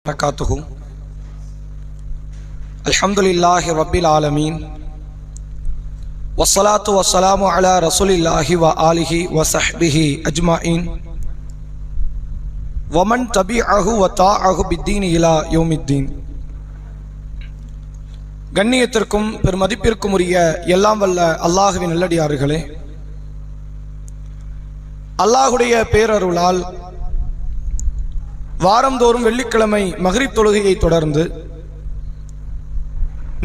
वबरकातुहु। अल्हम्दुलिल्लाहि रब्बिल आलमीन वस्सलातु वस्सलामु अला रसूलिल्लाहि व आलिहि व सहबिहि अजमाइन वमन तबिअहु व ताअहु बिद्दीन इला यौमिद्दीन। கண்ணியத்திற்கும் பெருமதிப்பிற்கும் உரிய எல்லாம் வல்ல அல்லாஹுவின் நல்லடியார்களே, அல்லாஹுடைய பேரருளால் வாரந்தோறும் வெள்ளிக்கிழமை மக்ரிப் தொழுகையை தொடர்ந்து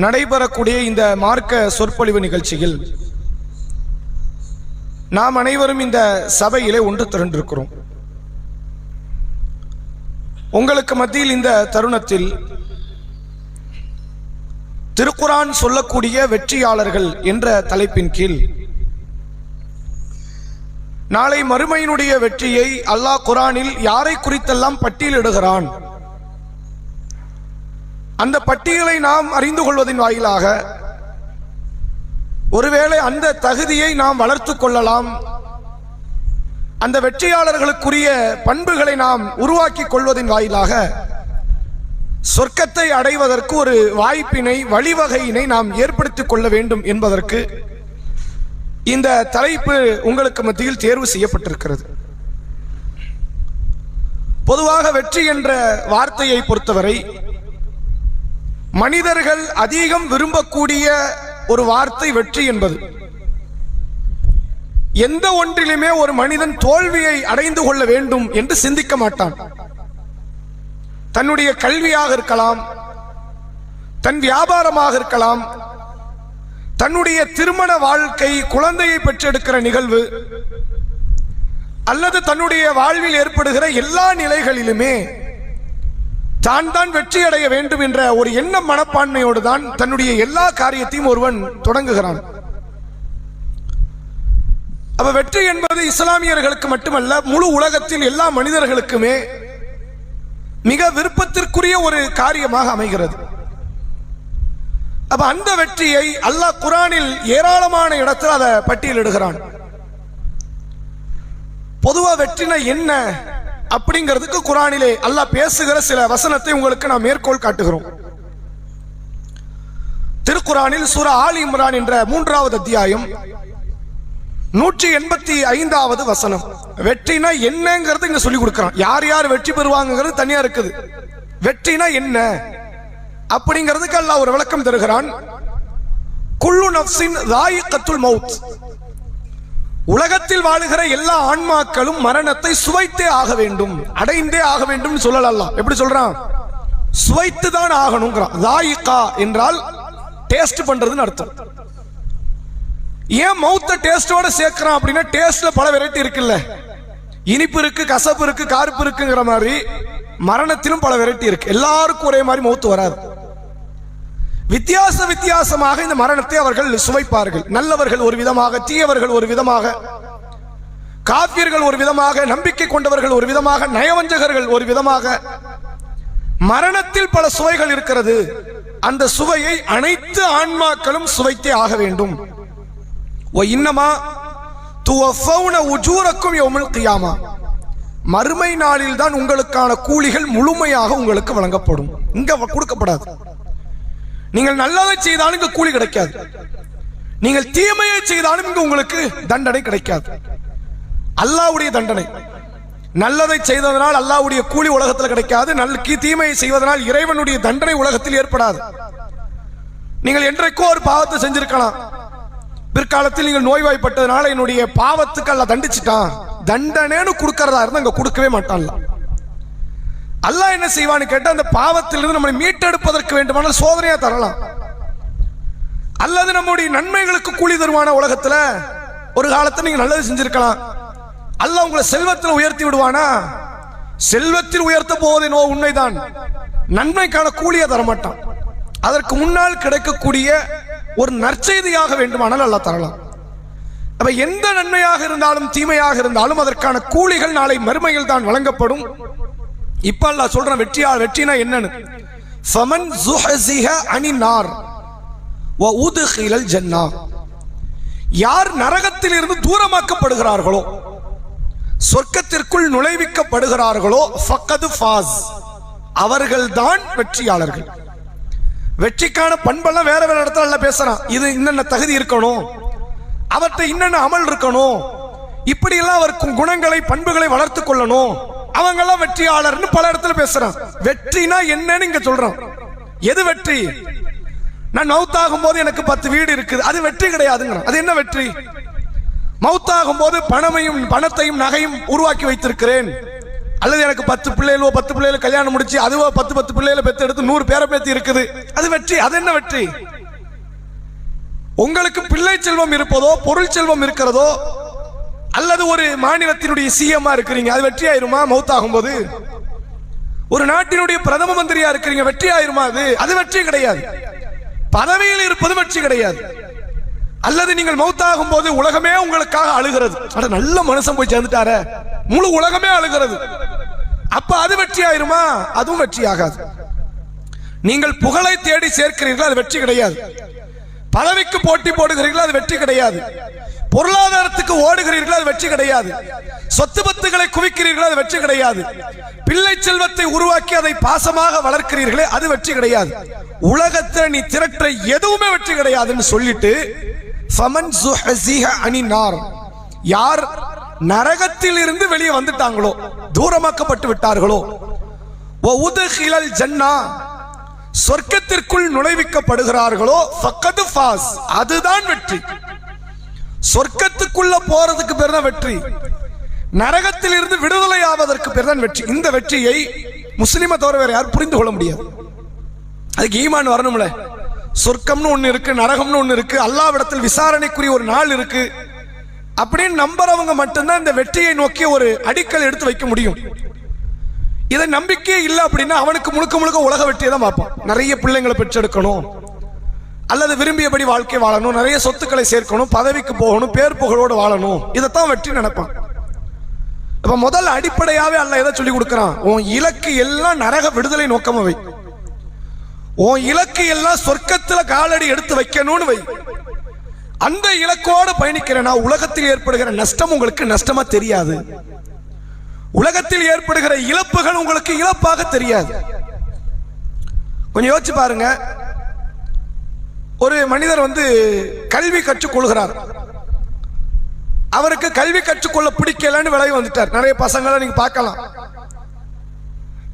நடைபெறக்கூடிய இந்த மார்க்க சொற்பொழிவு நிகழ்ச்சியில் நாம் அனைவரும் இந்த சபையிலே ஒன்று திரண்டிருக்கிறோம். உங்களுக்கு மத்தியில் இந்த தருணத்தில் திருக்குரான் சொல்லக்கூடிய வெற்றியாளர்கள் என்ற தலைப்பின் கீழ் நாளை மறுமையினுடைய வெற்றியை அல்லாஹ் குரானில் யாரை குறித்தெல்லாம் பட்டியலிடுகிறான், அந்த பட்டியலை நாம் அறிந்து கொள்வதன் வாயிலாக ஒருவேளை அந்த தகுதியை நாம் வளர்த்து கொள்ளலாம், அந்த வெற்றியாளர்களுக்குரிய பண்புகளை நாம் உருவாக்கி கொள்வதன் வாயிலாக சொர்க்கத்தை அடைவதற்கு ஒரு வாய்ப்பினை வழிவகையினை நாம் ஏற்படுத்திக் கொள்ள வேண்டும் என்பதற்கு இந்த தலைப்பு உங்களுக்கு மத்தியில் தேர்வு செய்யப்பட்டிருக்கிறது. பொதுவாக வெற்றி என்ற வார்த்தையை பொறுத்தவரை மனிதர்கள் அதிகம் விரும்பக்கூடிய ஒரு வார்த்தை வெற்றி என்பது. எந்த ஒன்றிலுமே ஒரு மனிதன் தோல்வியை அடைந்து கொள்ள வேண்டும் என்று சிந்திக்க மாட்டான். தன்னுடைய கல்வியாக இருக்கலாம், தன் வியாபாரமாக இருக்கலாம், தன்னுடைய திருமண வாழ்க்கை, குழந்தையை பெற்றெடுக்கிற நிகழ்வு, அல்லது தன்னுடைய வாழ்வில் ஏற்படுகிற எல்லா நிலைகளிலுமே தான் வெற்றி அடைய வேண்டும் என்ற ஒரு எண்ண மனப்பான்மையோடு தான் தன்னுடைய எல்லா காரியத்தையும் ஒருவன் தொடங்குகிறான். அப்ப வெற்றி என்பது இஸ்லாமியர்களுக்கு மட்டுமல்ல, முழு உலகத்தில் எல்லா மனிதர்களுக்குமே மிக விருப்பத்திற்குரிய ஒரு காரியமாக அமைகிறது. அப்ப அந்த வெற்றியை அல்லாஹ் குரானில் ஏராளமான இடத்தில் அதை பட்டியலிடுகிறான். பொதுவா வெற்றினா என்ன அப்படிங்கிறதுக்கு குரானிலே அல்லாஹ் பேசுகிற சில வசனத்தை உங்களுக்கு நான் மேற்கோள் காட்டுகிறோம். திருக்குரானில் சூரா ஆல் இம்ரான் என்ற 3வது அத்தியாயம் 185வது வசனம். வெற்றினா என்னங்கிறது இங்க சொல்லி கொடுக்கிறான். யார் யார் வெற்றி பெறுவாங்கிறது தனியா இருக்குது. வெற்றினா என்ன அப்படிங்கிறதுக்கு அல்லாஹ் ஒரு விளக்கம் தருகிறான். குல்லு நஃப்ஸின் ذائقத்துல் மௌத். உலகத்தில் வாழுகிற எல்லா ஆன்மாக்களும் மரணத்தை சுவைத்தே ஆக வேண்டும், அடைந்தே ஆக வேண்டும் சொல்லல. அல்லாஹ் எப்படி சொல்றான்? சுவைத்து தான் ஆகணும்ங்கறான். ذائقா என்றால் டேஸ்ட் பண்றதுன்னு அர்த்தம். ஏன் மவுத்த டேஸ்டோட சேர்க்கிறான் அப்படின்னா, டேஸ்ட்ல பல வெரைட்டி இருக்குல்ல, இனிப்பு இருக்கு, கசப்பு இருக்கு, கார்ப்பு இருக்குங்கிற மாதிரி மரணத்திலும் பல வெரைட்டி இருக்கு. எல்லாருக்கும் ஒரே மாதிரி மவுத்து வராது. வித்தியாசமாக இந்த மரணத்தை அவர்கள் சுவைப்பார்கள். நல்லவர்கள் ஒரு விதமாக, தீயவர்கள் ஒரு விதமாக, காபியர்கள் ஒரு விதமாக, நம்பிக்கை கொண்டவர்கள் ஒரு விதமாக, நயவஞ்சகர்கள் ஒரு விதமாக. மரணத்தில் பல சுவைகள் இருக்கிறது. அந்த சுவையை அனைத்து ஆன்மாக்களும் சுவைத்தே ஆக வேண்டும். மறுமை நாளில் தான் உங்களுக்கான கூலிகள் முழுமையாக உங்களுக்கு வழங்கப்படும். இங்க கொடுக்கப்படாது. நீங்கள் நல்லதை செய்தாலும் இங்க கூலி கிடைக்காது, நீங்கள் தீமையை செய்தாலும் இங்க உங்களுக்கு தண்டனை கிடைக்காது. அல்லாஹ்வுடைய தண்டனை. நல்லதை செய்ததனால் அல்லாஹ்வுடைய கூலி உலகத்தில் கிடைக்காது, தீமையை செய்வதனால் இறைவனுடைய தண்டனை உலகத்தில் ஏற்படாது. நீங்கள் என்றைக்கோ ஒரு பாவத்தை செஞ்சிருக்கலாம், பிற்காலத்தில் நீங்கள் நோய்வாய்ப்பட்டதுனால என்னுடைய பாவத்துக்கு அல்லாஹ் தண்டிச்சிட்டான், தண்டனைன்னு கொடுக்கறதா இருந்தா அங்க கொடுக்கவே மாட்டான். அல்லாஹ் என்ன செய்வான்னு கேட்டா, அந்த பாவத்திலிருந்து நம்மளை மீட்டெடுப்பதற்கு வேண்டுமானால் சோதனையா தரலாம், அல்லது நம்முடைய நன்மைகளுக்கு கூலி தருவான. உலகத்துல ஒரு காலத்துல நீங்க நல்லது செஞ்சிருக்கலாம், அல்லாஹ் உங்களை செல்வத்தில் உயர்த்தி விடுவானா? செல்வத்தில் உயர்த்த போவதே உண்மைதான், நன்மைக்கான கூலியை தரமாட்டான். அதற்கு முன்னால் கிடைக்கக்கூடிய ஒரு நற்செய்தியாக வேண்டுமானால் அல்லாஹ் தரலாம். அப்ப எந்த நன்மையாக இருந்தாலும் தீமையாக இருந்தாலும் அதற்கான கூலிகள் நாளை மறுமையில் தான் வழங்கப்படும். இப்ப அல்லாஹ் சொல்றான் வெற்றினா என்னன்னு. ஃபமன் ஸுஹ்ஸிஹ அனின் நார் வ உத்கிலல் ஜன்னah. யார் நரகத்தில் இருந்து தூரமாக்கப்படுகிறார்களோ, சொர்க்கத்திற்குள் நுழைவிக்கப்படுகிறார்களோ, ஃபக்கது ஃபாஸ், அவர்கள்தான் வெற்றியாளர்கள். வெற்றிக்கான பண்பெல்லாம் வேற வேற இடத்துல எல்லாம் பேசுறான். இது இன்னென்ன தகுதி இருக்கணும், அவர்கிட்ட இன்னென்ன அமல் இருக்கணும், இப்படி எல்லாம் அவருக்கு குணங்களை பண்புகளை வளர்த்து கொள்ளணும், அவங்க எல்லாம் வெற்றியாளர்னு பல இடத்துல பேசுறான். வெற்றினா என்னன்னு இங்க சொல்றான். எது வெற்றி? நான் மௌத்தாகும் போது எனக்கு 10 வீடு இருக்குது, அது வெற்றி கிடையாதுங்க. அது என்ன வெற்றி? மௌத்தாகும் போது பணத்தையும் நகையும் உருவாக்கி வைத்திருக்கிறேன், அல்லது எனக்கு 10 பிள்ளைகளோ கல்யாணம் முடிச்சு அதுவோ 10 பிள்ளைகளை பெற்று எடுத்து 100 பேரை பேத்தி இருக்குது, அது வெற்றி. அது என்ன வெற்றி? உங்களுக்கு பிள்ளை செல்வம் இருப்பதோ, பொருள் செல்வம் இருக்கிறதோ, அல்லது ஒரு மாநிலத்தினுடைய சிஎம்மா இருக்கிறீங்க, அது வெற்றி ஆயிருமா? மௌத்தாகும் போது ஒரு நாட்டினுடைய பிரதம மந்திரியா இருக்கிறீங்க, வெற்றி ஆயிருமா? அது வெற்றி கிடையாது. பதவியில் இருப்பது வெற்றி கிடையாது. அல்லது நீங்கள் மௌத்தாகும் போது உலகமே உங்களுக்காக அழுகிறது, அட நல்ல மனுஷன் போய் சேர்ந்துட்டார, முழு உலகமே அழுகிறது, அப்ப அது வெற்றி ஆயிருமா? அதுவும் வெற்றி ஆகாது. நீங்கள் புகழை தேடி சேர்க்கிறீர்கள், அது வெற்றி கிடையாது. பதவிக்கு போட்டி போடுகிறீர்கள், அது வெற்றி கிடையாது. பொருளாதாரத்துக்கு ஓடுகிறீர்கள், அது வெற்றி கிடையாது. சொத்து பத்துகளை குவிக்கிறீர்கள், அது வெற்றி கிடையாது. பிள்ளை செல்வத்தை உருவாக்கி அதை பாசமாக வளர்க்கிறீர்களே, அது வெற்றி கிடையாது. உலகத்தில் நீ திரட்ட எதுவுமே வெற்றி கிடையாதுன்னு சொல்லிட்டு, ஃபமன் ஸுஹ்ஸிஹ அனின் நார், யார் நரகத்தில் இருந்து வெளியே வந்துட்டாங்களோ, தூரமாக்கப்பட்டு விட்டார்களோ, வஉத்கிலல் ஜன்னா, சொர்க்கத்திற்குள் நுழைவிக்கப்படுகிறார்களோ, ஃபக்கத் ஃபாஸ், அதுதான் வெற்றி. சொர்க்கத்துக்குள்ள போறதுக்கு பேர் தான் வெற்றி, நரகத்தில் இருந்து விடுதலை ஆவதற்கு பேர் தான் வெற்றி. இந்த வெற்றியை முஸ்லிமை தவிர வேற யாரும் புரிந்து கொள்ள முடியாது. அதுக்கு ஈமான் வரணும்ல. சொர்க்கம்னு ஒண்ணு இருக்கு, நரகம்னு ஒண்ணு இருக்கு, அல்லாஹ்விடத்தில் விசாரணைக்குரிய ஒரு நாள் இருக்கு அப்படின்னு நம்புறவங்க மட்டும்தான் இந்த வெற்றியை நோக்கி ஒரு அடிக்கல் எடுத்து வைக்க முடியும். இதை நம்பிக்கையே இல்லை அப்படின்னா அவனுக்கு முழுக்க முழுக்க உலக வெற்றியை தான் பார்ப்பான். நிறைய பிள்ளைங்களை பெற்றெடுக்கணும், அல்லது விரும்பியபடி வாழ்க்கை வாழணும், நிறைய சொத்துக்களை சேர்க்கணும், பதவிக்கு போகணும், பேர் புகழோடு வாழணும், இதைத்தான் வெற்றி நினைப்பான். இப்ப முதல் அடிப்படையாவே அல்லாஹ் எதை சொல்லி கொடுக்கிறான்? உன் இலக்கு எல்லாம் நரக விடுதலை நோக்கமா வை, உன் இலக்கு எல்லாம் சொர்க்கத்துல காலடி எடுத்து வைக்கணும்னு வை. அந்த இலக்கோடு பயணிக்கிறேன்னா உலகத்தில் ஏற்படுகிற நஷ்டம் உங்களுக்கு நஷ்டமா தெரியாது, உலகத்தில் ஏற்படுகிற இழப்புகள் உங்களுக்கு இழப்பாக தெரியாது. கொஞ்சம் யோசிச்சு பாருங்க. ஒரு மனிதர் கல்வி கற்றுக்கொள்கிறார், அவருக்கு கல்வி கற்றுக்கொள்ள பிடிக்கலன்னு விலகி வந்துட்டார். நிறைய பசங்களை நீங்க பார்க்கலாம்.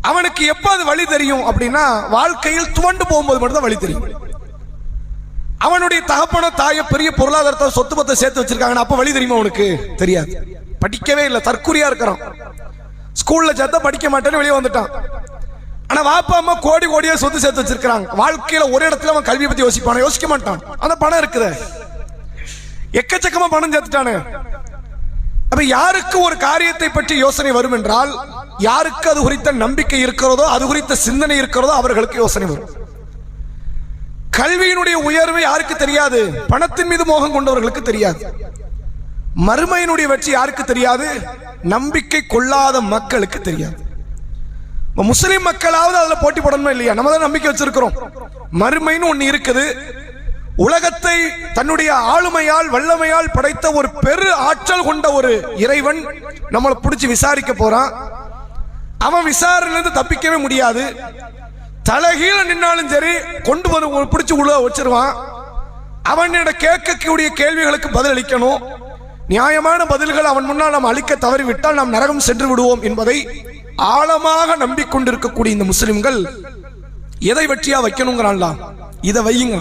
அவனுக்கு எப்ப அது வழி தெரியும் அப்படின்னா, வாழ்க்கையில் துவண்டு போகும்போது மட்டும்தான் வழி தெரியும். அவனுடைய தகப்பன தாய பெரிய பொருளாதாரத்தை சொத்து பத்தை சேர்த்து வச்சிருக்காங்க, அப்ப வழி தெரியுமா? அவனுக்கு தெரியாது. படிக்கவே இல்லை, தற்குறியா இருக்கிறான். ஸ்கூல்ல சேர்த்தா படிக்க மாட்டேன்னு வெளியே வந்துட்டான். ஆனா வாப்பா அம்மா கோடி கோடியா சொத்து சேர்த்து வச்சிருக்காங்க. வாழ்க்கையில ஒரு இடத்துல அவன் கல்வியை பத்தி யோசிப்பான? யோசிக்க மாட்டான். அந்த பணம் இருக்குது, எக்கச்சக்கமா பணம் சேர்த்துட்டானு. அப்ப யாருக்கு ஒரு காரியத்தை பற்றி யோசனை வரும் என்றால், யாருக்கு அது குறித்த நம்பிக்கை இருக்கிறதோ, அது குறித்த சிந்தனை இருக்கிறதோ, அவர்களுக்கு யோசனை வரும். கல்வியினுடைய உயர்வு யாருக்கு தெரியாது? பணத்தின் மீது மோகம் கொண்டவர்களுக்கு தெரியாது. மறுமையினுடைய வெற்றி யாருக்கு தெரியாது? நம்பிக்கை கொள்ளாத மக்களுக்கு தெரியாது. முஸ்லிம் மக்களாவது அதுல போட்டி போடணுமா இல்லையா? நம்ம தான் நம்பிக்கை வச்சிருக்கிறோம். மறுமைன்னு ஒண்ணு இருக்குது. உலகத்தை தன்னுடைய ஆளுமையால் வல்லமையால் படைத்த ஒரு பெரு ஆற்றல் கொண்ட ஒரு இறைவன் நம்மளை பிடிச்சி விசாரிக்க போறான். அவன் விசாரணையிலிருந்து தப்பிக்கவே முடியாது. தலைகீழ நின்னாலும் சரி கொண்டு வந்து பிடிச்சி உள்ள வச்சிருவான். அவனிட கேட்கக்கூடிய கேள்விகளுக்கு பதில் அளிக்கணும். நியாயமான பதில்கள் அவன் முன்னால் நாம் அளிக்க தவறிவிட்டால் நாம் நரகம் சென்று விடுவோம் என்பதை ஆழமாக நம்பிக்கொண்டிருக்கக்கூடிய இந்த முஸ்லிம்கள் எதை வெற்றியா வைக்கணுங்கிறான்லாம், இதை வையுங்க.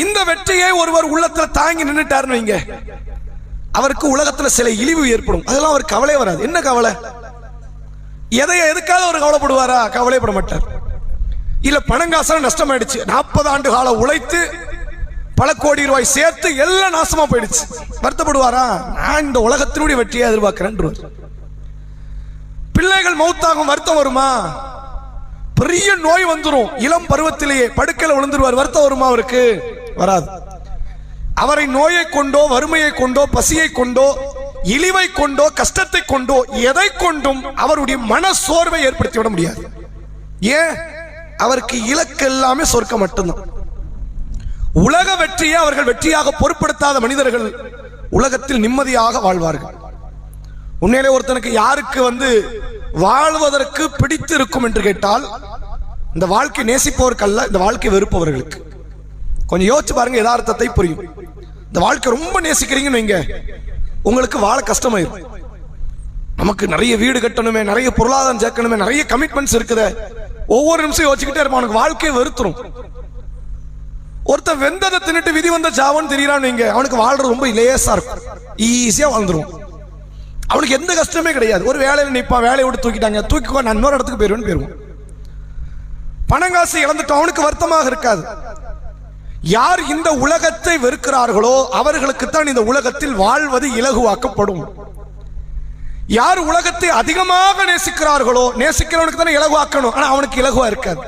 இந்த வெற்றியை ஒருவர் உள்ளத்துல தாங்கி நின்றுட்டாருன்னு வைங்க, அவருக்கு உலகத்துல சில இழிவு ஏற்படும். அதெல்லாம் அவர் கவலை வராது. என்ன கவலை? எதுக்காக அவர் கவலைப்படுவாரா? கவலைப்பட மாட்டார். இல்ல பணங்காசம் நஷ்டமாயிடுச்சு, 40 ஆண்டு காலம் உழைத்து பல கோடி ரூபாய் சேர்த்து எல்லாம் நாசமா போயிடுச்சு, வருத்தப்படுவாரா? நான் இந்த உலகத்தினுடைய வெற்றியை எதிர்பார்க்கிறேன். பிள்ளைகள் மௌத்தாகும், வருத்தம் வருமா? பெரிய நோய் வந்துடும், இளம் பருவத்திலேயே படுக்கையில் விழுந்துருவார், வருத்தம் வருமா? அவருக்கு வராது. அவரை நோயை கொண்டோ, வறுமையை கொண்டோ, பசியை கொண்டோ, இழிவை கொண்டோ, கஷ்டத்தை கொண்டோ, எதை கொண்டும் அவருடைய மன சோர்வை ஏற்படுத்தி விட முடியாது. ஏன்? அவருக்கு இலக்கு எல்லாமே சொர்க்கம் மட்டும்தான். உலக வெற்றியை அவர்கள் வெற்றியாக பொருட்படுத்தாத மனிதர்கள் உலகத்தில் நிம்மதியாக வாழ்வார்கள். உண்மையிலே ஒருத்தனுக்கு யாருக்கு வாழ்வதற்கு பிடித்து இருக்கும் என்று கேட்டால் இந்த வாழ்க்கை நேசிப்பவருக்கு அல்ல, இந்த வாழ்க்கை வெறுப்பவர்களுக்கு. கொஞ்சம் யோசிச்சு பாருங்க, யதார்த்தத்தை புரியும். இந்த வாழ்க்கை ரொம்ப நேசிக்கிறீங்கன்னு வைங்க, உங்களுக்கு வாழ கஷ்டமாயிரும். நமக்கு நிறைய வீடு கட்டணுமே, நிறைய பொருளாதாரம் சேர்க்கணுமே, நிறைய கமிட்மெண்ட்ஸ் இருக்குது, ஒவ்வொரு நிமிஷம் யோசிச்சுக்கிட்டே இருப்பான், அவனுக்கு வாழ்க்கையை வெறுத்துரும். ஒருத்தன் வெந்ததை தின்னுட்டு விதி வந்த சாவன்னு தெரியறான்னு வைங்க, அவனுக்கு வாழ்றது ரொம்ப லேசா இருக்கும், ஈஸியா வாழ்ந்துரும். அவனுக்கு எந்த கஷ்டமே கிடையாது. ஒரு வேலையில நிற்பான், வேலையை விட்டு தூக்கிட்டாங்க, தூக்கிக்கோ நான் இன்னொரு இடத்துக்கு போயிருவேன். பணம் காசு இழந்துட்டோம், அவனுக்கு வருத்தமாக இருக்காது. யார் இந்த உலகத்தை வெறுக்கிறார்களோ அவர்களுக்குத்தான் இந்த உலகத்தில் வாழ்வது இலகுவாக்கப்படும். யார் உலகத்தை அதிகமாக நேசிக்கிறார்களோ, நேசிக்கிறவனுக்கு தானே இலகுவாக்கணும், ஆனா அவனுக்கு இலகுவா இருக்காது,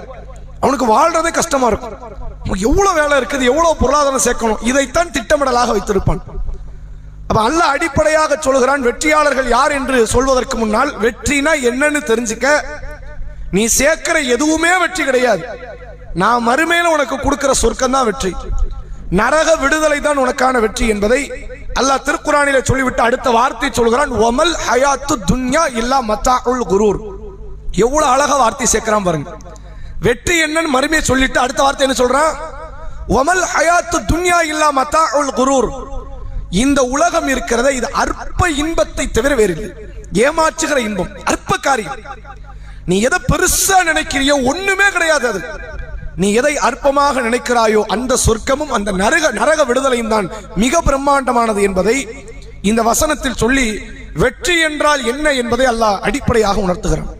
அவனுக்கு வாழ்றதே கஷ்டமா இருக்கும். எவ்வளவு வேலை இருக்குது, எவ்வளவு பொருளாதாரம் சேர்க்கணும், இதைத்தான் திட்டமிடலாக வைத்திருப்பான். அப்ப அல்லாஹ் அடிப்படையாக சொல்கிறான், வெற்றியாளர்கள் யார் என்று சொல்வதற்கு முன்னால் வெற்றினா என்னன்னு தெரிஞ்சுக்க. நீ சேர்க்கிற எதுவுமே வெற்றி கிடையாது. நான் மறுமையில உனக்கு கொடுக்கிற சொர்க்கம் தான் வெற்றி, நரக விடுதலை தான் உனக்கான வெற்றி என்பதை அல்லாஹ் திருக்குர்ஆனிலே சொல்லிவிட்டு அடுத்த வார்த்தை சொல்கிறான், வமல் ஹயாத்து துன்யா இல்லா மத்தாஉல் குரூர். எவ்வளவு அழகா வார்த்தை சேர்க்கிறான் பாருங்க. வெற்றி என்னன்னு மறுமையை சொல்லிட்டு அடுத்த வார்த்தை என்ன சொல்றான், வமல் ஹயாத்து துன்யா இல்லா மத்தாஉல் குரூர். இந்த உலகம் இருக்கிறத, இது அற்ப இன்பத்தை தவிர வேறு இல்லை. ஏமாற்றுகிற இன்பம், அற்ப காரியம். நீ எதை பெருசா நினைக்கிறியோ ஒண்ணுமே கிடையாது. அது நீ எதை அற்பமாக நினைக்கிறாயோ அந்த சொர்க்கமும் அந்த நரக விடுதலையும் தான் மிக பிரம்மாண்டமானது என்பதை இந்த வசனத்தில் சொல்லி வெற்றி என்றால் என்ன என்பதை அல்லாஹ் அடிப்படையாக உணர்த்துகிறான்.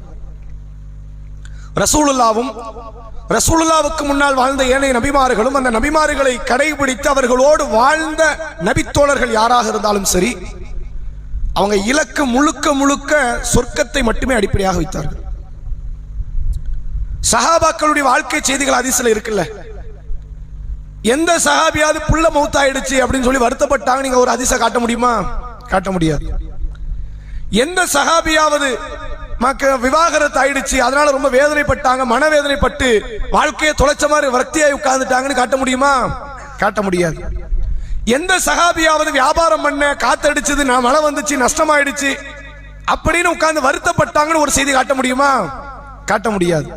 ரசூலுல்லாவுக்கு முன்னால் வாழ்ந்த ஏனைய நபிமார்களும் அந்த நபிமார்களை கடைபிடித்து அவர்களோடு வாழ்ந்த நபித்தோழர்கள் யாராக இருந்தாலும் சரி, அவங்க இலக்கு முழுக்க சொர்க்கத்தை மட்டுமே அடிப்படையாக வைத்தார்கள். சஹாபாக்களுடைய வாழ்க்கை செய்திகள் ஹதீஸ்ல இருக்குல்ல. எந்த சஹாபியாவது புள்ள மௌத்தாயிடுச்சு அப்படின்னு சொல்லி வருத்தப்பட்டாங்க, நீங்க ஒரு ஹதீஸை காட்ட முடியுமா? காட்ட முடியாது. எந்த சஹாபியாவது விவாகரத்து ஆயிடுச்சு அதனால ரொம்ப வேதனைப்பட்டாங்க, மனவேதனைப்பட்டு வாழ்க்கையை தொலைச்ச மாதிரி வர்த்தியாய் உட்கார்ந்துட்டாங்கன்னு காட்ட முடியுமா? காட்ட முடியாது. எந்த சஹாபியாவது வியாபாரம் பண்ண காத்தடிச்சது, நான் மழை வந்துச்சு நஷ்டமாயிடுச்சு அப்படின்னு உட்கார்ந்து வருத்தப்பட்டாங்கன்னு ஒரு செய்தி காட்ட முடியுமா? காட்ட முடியாது.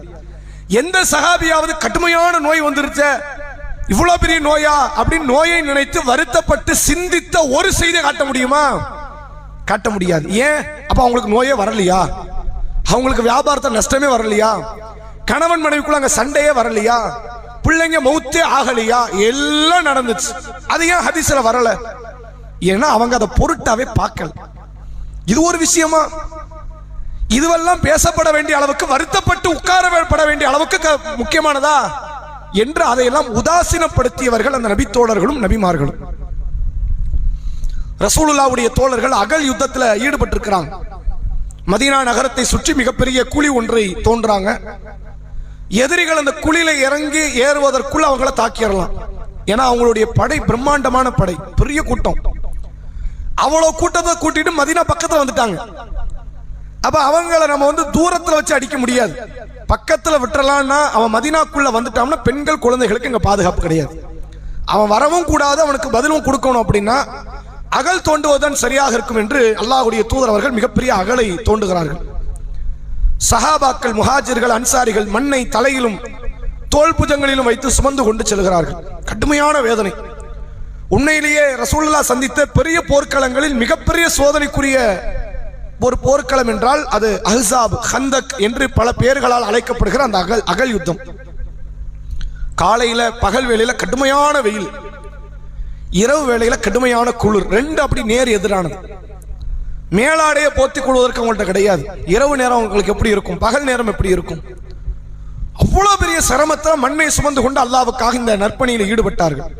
எந்த சஹாபியாவது கடுமையான நோய் வந்துருச்ச, இவ்வளவு பெரிய நோயா அப்படின்னு நோயை நினைத்து வருத்தப்பட்டு சிந்தித்த ஒரு செய்தியை காட்ட முடியுமா? காட்ட முடியாது. ஏன்? அப்ப அவங்களுக்கு நோயே வரலையா? அவங்களுக்கு வியாபாரத்தை நஷ்டமே வரலையா? கணவன் மனைவிக்குள்ள அங்க சண்டையே வரலையா? பிள்ளைங்க மௌத்தே ஆகலையா? எல்லாம் நடந்துச்சு. அது ஏன் ஹதீஸ்ல வரல? ஏன்னா அவங்க அதை பொருட்டாவே பார்க்கல. இது ஒரு விஷயமா? இதுவெல்லாம் பேசப்பட வேண்டிய அளவுக்கு, வருத்தப்பட்டு உட்காரப்பட வேண்டிய அளவுக்கு முக்கியமானதா என்று அதையெல்லாம் உதாசீனப்படுத்தியவர்கள் அந்த நபித்தோழர்களும் நபிமார்களும். ரசூலுல்லாவுடைய தோழர்கள் அகல் யுத்தத்தில் ஈடுபட்டிருக்கிறாங்க. மதீனா நகரத்தை சுற்றி மிகப்பெரிய குழி ஒன்றை தோன்றாங்க. எதிரிகள் அந்த குழியில இறங்கி ஏறுவதற்குள்ள அவங்கள தாக்கிடலாம். ஏன்னா அவங்களுடைய படை பிரம்மாண்டமான படை, பெரிய கூட்டம். அவ்வளவு கூட்டத்தை கூட்டிட்டு மதீனா பக்கத்துல வந்துட்டாங்க. அப்ப அவங்கள நம்ம தூரத்துல வச்சு அடிக்க முடியாது, பக்கத்துல விட்டுறலாம்னா அவன் மதீனாக்குள்ள வந்துட்டான்னா பெண்கள் குழந்தைகளுக்கு இங்க பாதுகாப்பு கிடையாது. அவன் வரவும் கூடாது, அவனுக்கு பதிலும் கொடுக்கணும். அப்படின்னா அகல் தோண்டுவதுதான் சரியாக இருக்கும் என்று அல்லாஹ்வுடைய தூதர் அவர்கள் மிகப்பெரிய அகலை தோண்டுகிறார்கள். சஹாபாக்கள், முஹாஜிர்கள், அன்சாரிகள் மண்ணை தலையிலும் தோல் புஜங்களிலும் வைத்து சுமந்து கொண்டு செல்கிறார்கள். கடுமையான வேதனை. உண்மையிலேயே ரசூலுல்லாஹ் சந்தித்த பெரிய போர்க்களங்களில் மிகப்பெரிய சோதனைக்குரிய ஒரு போர்க்களம் என்றால் அது அஹ்ஸாப், ஹந்தக் என்று பல பெயர்களால் அழைக்கப்படுகிற அந்த அகல் யுத்தம். காலையில பகல் வேளையில கடுமையான வெயில், இரவு வேளையில கடுமையான குளிர், ரெண்டு அப்படி நேர் எதிரானது. மேலாடைய போத்திக் கொள்வதற்கு அவங்கள்ட்ட கிடையாது. இரவு நேரம் உங்களுக்கு எப்படி இருக்கும், பகல் நேரம் எப்படி இருக்கும்? அவ்வளவு பெரிய சிரமத்தில் மண்ணை சுமந்து கொண்டு அல்லாஹ்வுக்காக இந்த நற்பணியில் ஈடுபட்டார்கள்.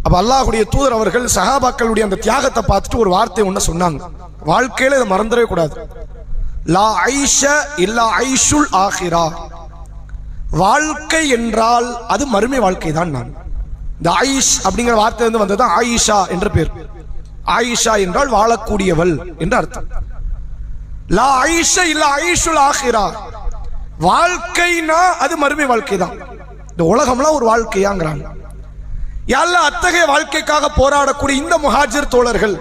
அப்ப அல்லாஹ்வுடைய தூதர் அவர்கள் சஹாபாக்களுடைய அந்த தியாகத்தை பார்த்துட்டு ஒரு வார்த்தை ஒண்ணு சொன்னாங்க. வாழ்க்கையில இதை மறந்துடவே கூடாது. லா ஐஷ இல்லா ஐஷுல் ஆஹிரா. வாழ்க்கை என்றால் அது மறுமை வாழ்க்கை தான். நான் இந்த ஆயிஷ் அப்படிங்கிற வார்த்தை வந்தது ஆயிஷா என்ற பேர். ஆயிஷா என்றால் வாழக்கூடியவள் என்று அர்த்தம். லா ஐஷ இல்லா ஐஷுல் ஆஹிரா. வாழ்க்கைனா அது மறுமை வாழ்க்கை தான். இந்த உலகம்லாம் ஒரு வாழ்க்கையாங்கிறாங்க. அத்தகைய வாழ்க்கைக்காக போராடக்கூடிய இந்த முஹாஜிர் தோழர்கள்,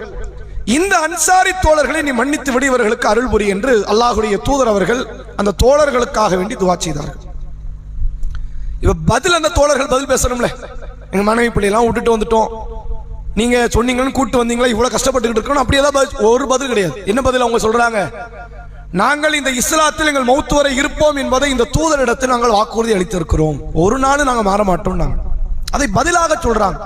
இந்த அன்சாரி தோழர்களை நீ மன்னித்து விடு, இவர்களுக்கு அருள் புரி என்று அல்லாஹ்வுடைய தூதர் அவர்கள் அந்த தோழர்களுக்காக வேண்டி துஆ செய்தார்கள். இவ பதில் அந்த தோழர்கள் பதில் பேசணும்ல, எங்க மனைவி பிள்ளைலாம் விட்டுட்டு வந்துட்டோம், நீங்க சொன்னீங்கன்னு கூட்டு வந்தீங்களா, இவ்வளவு கஷ்டப்பட்டுக்கிட்டு இருக்கணும், அப்படி ஏதாவது ஒரு பதில் கிடையாது. என்ன பதில் அவங்க சொல்றாங்க? நாங்கள் இந்த இஸ்லாத்தில் எங்கள் மௌத்து வரை இருப்போம் என்பதை இந்த தூதரிடத்தில் நாங்கள் வாக்குறுதி அளித்திருக்கிறோம், ஒரு நாள் நாங்கள் மாற மாட்டோம். நாங்கள் அதை பதிலாக சொல்றாங்க.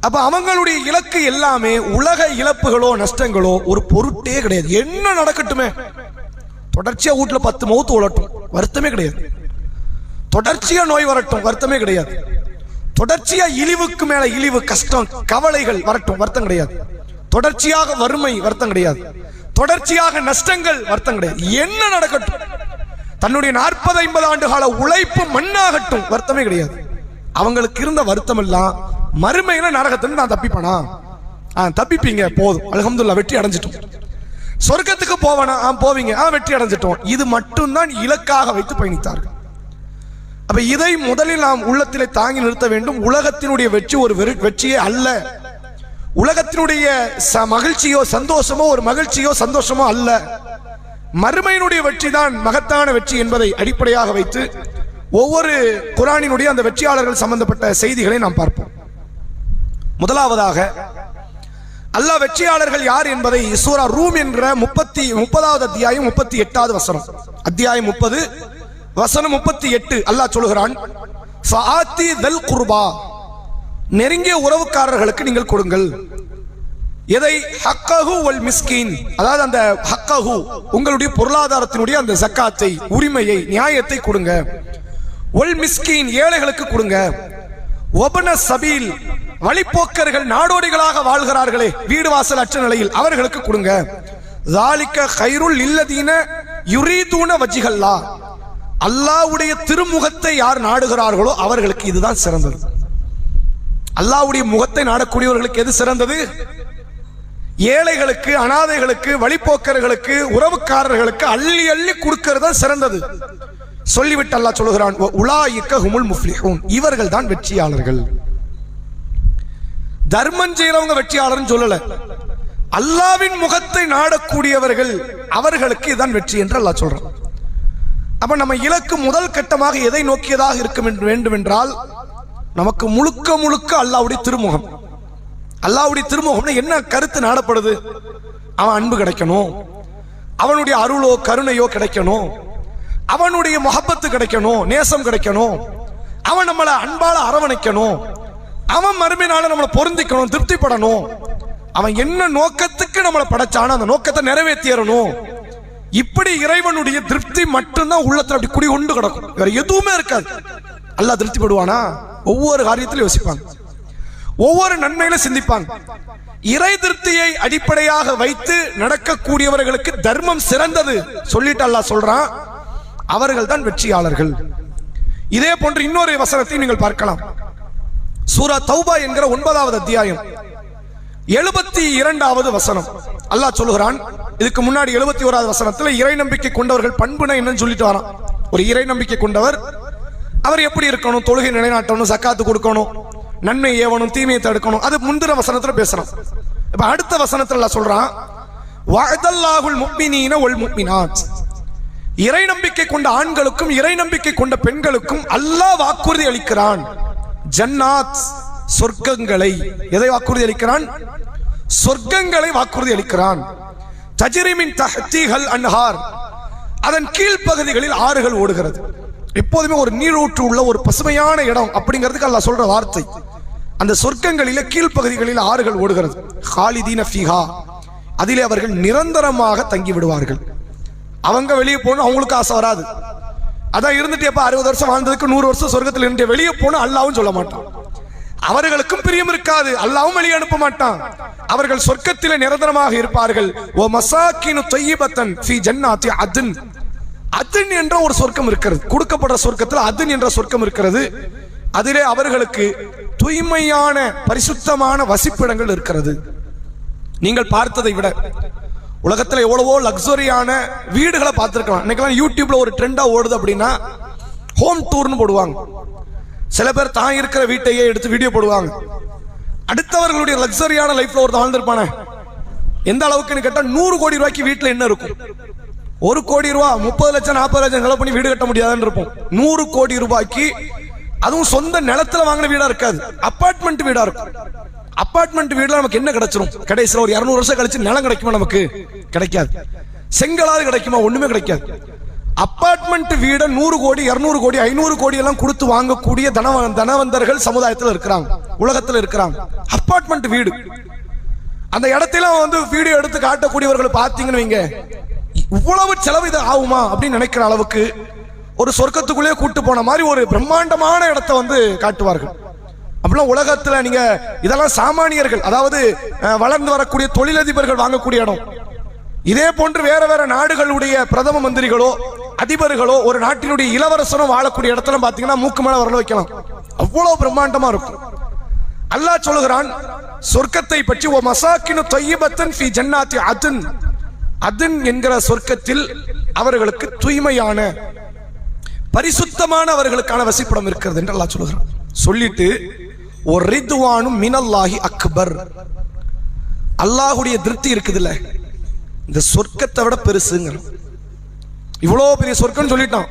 அப்ப அவங்களுடைய இலக்கு எல்லாமே உலக இழப்புகளோ நஷ்டங்களோ ஒரு பொருட்டே கிடையாது. என்ன நடக்கட்டுமே, தொடர்ச்சியா வீட்டுல 10 மௌத்து ஓடட்டும், வருத்தமே கிடையாது. தொடர்ச்சியா நோய் வரட்டும், வருத்தமே கிடையாது. தொடர்ச்சியா இழிவுக்கு மேல இழிவு, கஷ்டம், கவலைகள் வரட்டும், வருத்தம் கிடையாது. தொடர்ச்சியாக வறுமை, வருத்தம் கிடையாது. தொடர்ச்சியாக நஷ்டங்கள், வருத்தம் கிடையாது. என்ன நடக்கட்டும், தன்னுடைய 40-50 ஆண்டு கால உழைப்பு மண்ணாகட்டும், வருத்தமே கிடையாது. அவங்களுக்கு இருந்த வருத்தம் எல்லாம் மறுமையில நரகத்துல நான் தப்பிப்பனா, தப்பிப்பீங்க, போதும், அல்ஹம்துலில்லாஹ், வெற்றி அடைஞ்சிட்டோம். சொர்க்கத்துக்கு போவனா, போவீங்க, வெற்றி அடைஞ்சிட்டோம். இது மட்டும்தான் இலக்காக வைத்து பயணித்தார்கள். அப்ப இதை முதலில் நாம் உள்ளத்திலே தாங்கி நிறுத்த வேண்டும். உலகத்தினுடைய வெற்றி ஒரு வெற்றியே அல்ல. உலகத்தினுடைய மகிழ்ச்சியோ சந்தோஷமோ ஒரு மகிழ்ச்சியோ சந்தோஷமோ அல்ல. மறுமையினுடைய வெற்றி தான் மகத்தான வெற்றி என்பதை அடிப்படையாக வைத்து ஒவ்வொரு குர்ஆனினுடைய அந்த வெற்றியாளர்கள் சம்பந்தப்பட்ட செய்திகளை நாம் பார்ப்போம். முதலாவதாக அல்லாஹ் வெற்றியாளர்கள் யார் என்பதை சூரா ரூம் என்ற 30வது அத்தியாயம் 38வது வசனம், அத்தியாயம் 30 வசனம் 38 அல்லாஹ் சொல்கிறான், ஃபஆத்தி தல் குர்பா, நெருங்கிய உறவுக்காரர்களுக்கு நீங்கள் கொடுங்கள். எதை? ஹக்கஹு வல் மிஸ்கீன், அதாவது அந்த ஹக்கஹு உங்களுடைய பொருளாதாரத்தினுடைய அந்த ஜக்காத்தை, உரிமையை, நியாயத்தை கொடுங்க. வல் மிஸ்கீன் ஏழைகளுக்கு கொடுங்க. வபன சபீல் வழிப்போக்கர்கள் நாடோடிகளாக வாழ்கிறார்களே, வீடு வாசல் அற்ற நிலையில், அவர்களுக்கு கொடுங்க. ஸாலிக கைருல் லில்லதீன யுரீதுன வஜ்ஹல்லா, அல்லாஹ்வுடைய திருமுகத்தை யார் நாடுகிறார்களோ அவர்களுக்கு இதுதான் சிறந்தது. அல்லாஹ்வுடைய முகத்தை நாடக்கூடியவர்களுக்கு எது சிறந்தது? ஏழைகளுக்கு, அனாதைகளுக்கு, வழிப்போக்கர்களுக்கு, உறவுக்காரர்களுக்கு அள்ளி அள்ளி கொடுக்கிறது தான் சிறந்தது. சொல்லிவிட்டு அல்லாஹ் சொல்கிறான், உலாயிக்க ஹுமுல் முஃப்லிஹூன், இவர்கள் தான் வெற்றியாளர்கள். தர்மம் செய்யறவங்க வெற்றியாளர்னு சொல்லல, அல்லாஹ்வின் முகத்தை நாடக்கூடியவர்கள், அவர்களுக்கு இதுதான் வெற்றி என்று அல்லாஹ் சொல்றான். அப்ப நம்ம இலக்கு முதல் கட்டமாக எதை நோக்கியதாக இருக்க வேண்டும் என்றால், நமக்கு முழுக்க முழுக்க அல்லாஹ்வுடைய திருமுகம். அல்லாஹ்வுடைய திருமுகம்னா என்ன கருத்து நாடப்படுது? அவன் அன்பு கிடைக்கணும், அவனுடைய அருளோ கருணையோ கிடைக்கணும், அவனுடைய முஹப்பத்து கிடைக்கணும், நேசம் கிடைக்கணும், அவன் நம்மளை அன்பால அரவணைக்கணும், அவன் மறுமை நாள நம்மளை பொருந்திக்கணும், திருப்திப்படணும். அவன் என்ன நோக்கத்துக்கு நம்மளை படைச்சானோ அந்த நோக்கத்தை நிறைவேற்றியறணும். இப்படி இறைவனுடைய திருப்தி மட்டும்தான் உள்ளத்துல அப்படி குடி கொண்டு கிடக்கும், வேற எதுவுமே இருக்காது. அல்லாஹ் திருப்திப்படுவானா? ஒவ்வொரு காரியத்திலும் யோசிப்பாங்க, ஒவ்வொரு நன்மையில சிந்திப்பாங்க. இறை திருப்தியை அடிப்படையாக வைத்து நடக்கக்கூடியவர்களுக்கு தர்மம் சிறந்தது சொல்லிட்டு அல்லாஹ் சொல்றான், அவர்கள் தான் வெற்றியாளர்கள். இதே போன்று இன்னொரு வசனத்தை நீங்கள் பார்க்கலாம். சூரா தௌபா என்கிற 9வது அத்தியாயம் 72வது வசனம் அல்லாஹ் சொல்லுகிறான். இதுக்கு முன்னாடி 71வது வசனத்துல இறை நம்பிக்கை கொண்டவர்கள் பண்புனா என்னன்னு சொல்லிட்டு வரான். ஒரு இறை நம்பிக்கை கொண்டவர் அவர் எப்படி இருக்கணும்? தொழுகை நிலைநாட்டணும், ஜக்காத்து கொடுக்கணும், நன்மை ஏவணும், தீமையை தடுக்கணும். அது முந்திர வசனத்துல பேசுறான். இப்ப அடுத்த வசனத்துல அல்லாஹ் சொல்றான், வஅதல்லாஹுல் முஃமினீன வல் முஃமினாத், இறை நம்பிக்கை கொண்ட ஆண்களுக்கும் இறை நம்பிக்கை கொண்ட பெண்களுக்கும் அல்லாஹ் வாக்குறுதி அளிக்கிறான். ஜன்னாத், சொர்க்கங்களை. எதை வாக்குறுதி அளிக்கிறான்? சொர்க்கங்களை வாக்குறுதி அளிக்கிறான். தஜ்ரி மின் தஹ்திஹல் அன்ஹார், அதன் கீழ்ப்பகுதிகளில் ஆறுகள் ஓடுகிறது. எப்போதுமே ஒரு நீரூற்று உள்ள ஒரு பசுமையான இடம் அப்படிங்கிறதுக்கு அல்லாஹ் சொல்ற வார்த்தை. அந்த சொர்க்கங்களிலே கீழ்ப்பகுதிகளில் ஆறுகள் ஓடுகிறது. ஹாலிதீன ஃபீஹா, அதிலே அவர்கள் நிரந்தரமாக தங்கி விடுவார்கள். அவங்க வெளியே போகணும், அவங்களுக்கு ஆசை வராது. அதான் இருந்துட்டு எப்ப 60 வருஷம் வாழ்ந்ததுக்கு 100 வருஷம் சொர்க்கத்தில் இருந்து வெளியே போன அல்லாவும் சொல்ல மாட்டான். அவர்களுக்கும் பிரியம் இருக்காது, அல்லாவும் வெளியே அனுப்ப மாட்டான். அவர்கள் சொர்க்கத்திலே நிரந்தரமாக இருப்பார்கள். ஓ மசாக்கினு தொய்யிபத்தன் ஃபீ ஜன்னாத்தி அத்ன், அத்ன் என்ற ஒரு சொர்க்கம் இருக்கிறது. கொடுக்கப்படுற சொர்க்கத்தில் அத்ன் என்ற சொர்க்கம் இருக்கிறது. அதிலே அவர்களுக்கு தூய்மையான பரிசுத்தமான வசிப்பிடங்கள் இருக்கிறது. நீங்கள் பார்த்ததை விட உலகத்துல எவ்வளவோ லக்ஸரியான வீடுகளை பார்த்திருக்கலாம். இன்னைக்கெல்லாம் யூடியூப்ல ஒரு ட்ரெண்டா ஓடுது அப்படின்னா ஹோம் டூர்னு போடுவாங்க. சில பேர் தான் இருக்கிற வீட்டையே எடுத்து வீடியோ போடுவாங்க. அடுத்தவர்களுடைய லக்ஸரியான லைஃப்ல ஒரு வாழ்ந்திருப்பானே, எந்த அளவுக்குன்னு கேட்டா 100 கோடி ரூபாய்க்கு வீட்டுல என்ன இருக்கும்? 1 கோடி ரூபாய் 30 லட்சம் 40 லட்சம் செலவு பண்ணி வீடு கட்ட முடியாதுன்னு இருப்போம். 100 கோடி ரூபாய்க்கு, அதுவும் சொந்த நிலத்துல வாங்கின வீடா இருக்காது, அபார்ட்மெண்ட் வீடா இருக்கும். அபார்ட்மெண்ட் வீடுல நமக்கு என்ன கிடைச்சிரும்? கடைசியில் ஒரு 200 வருஷம் கழிச்சு நிலம் கிடைக்குமா? நமக்கு கிடைக்காது. செங்கலாவது கிடைக்குமா? ஒண்ணுமே கிடைக்காது. அபார்ட்மெண்ட் வீட 100 கோடி 200 கோடி 500 கோடி எல்லாம் கொடுத்து வாங்கக்கூடிய தனவந்தர்கள் சமுதாயத்தில் இருக்கிறாங்க, உலகத்தில் இருக்கிறாங்க. அபார்ட்மெண்ட் வீடு, அந்த இடத்துல வந்து வீடியோ எடுத்து காட்டக்கூடியவர்கள் பார்த்தீங்கன்னு வைங்க, இவ்வளவு செலவு இது ஆகுமா அப்படின்னு நினைக்கிற அளவுக்கு ஒரு சொர்க்கத்துக்குள்ளே கூட்டு போன மாதிரி ஒரு பிரம்மாண்டமான இடத்தை வந்து காட்டுவார்கள். அப்படிலாம் உலகத்துல நீங்க இதெல்லாம் சாமானியர்கள், அதாவது வளர்ந்து வரக்கூடிய தொழிலதிபர்கள் வாங்கக்கூடிய இடம். இதே போன்று வேற வேற நாடுகளுடைய பிரதம மந்திரிகளோ அதிபர்களோ ஒரு நாட்டினுடைய இளவரசனோ வாழக்கூடிய இடத்துல பாத்தீங்கன்னா மூக்கு மேல வரல வைக்கலாம், அவ்வளவு பிரம்மாண்டமா இருக்கும். அல்லாஹ் சொல்லுகிறான் சொர்க்கத்தை பற்றி, ஓ மசாக்கினு தொய்யிபத்தன் ஃபி ஜன்னாத்தி அதுன், அதுன் என்கிற சொர்க்கத்தில் அவர்களுக்கு தூய்மையான பரிசுத்தமான அவர்களுக்கான வசிப்பிடம் இருக்கிறது என்று அல்லாஹ் சொல்லுகிறான். சொல்லிட்டு ஒரு ரிதுவானும் மினல்லாஹி அக்பர், அல்லாஹ்வுடைய திருப்தி இருக்குதுல்ல, இந்த சொர்க்கத்தை விட பெருசுங்க. இவ்வளவு பெரிய சொர்க்கம் சொல்லிட்டான்.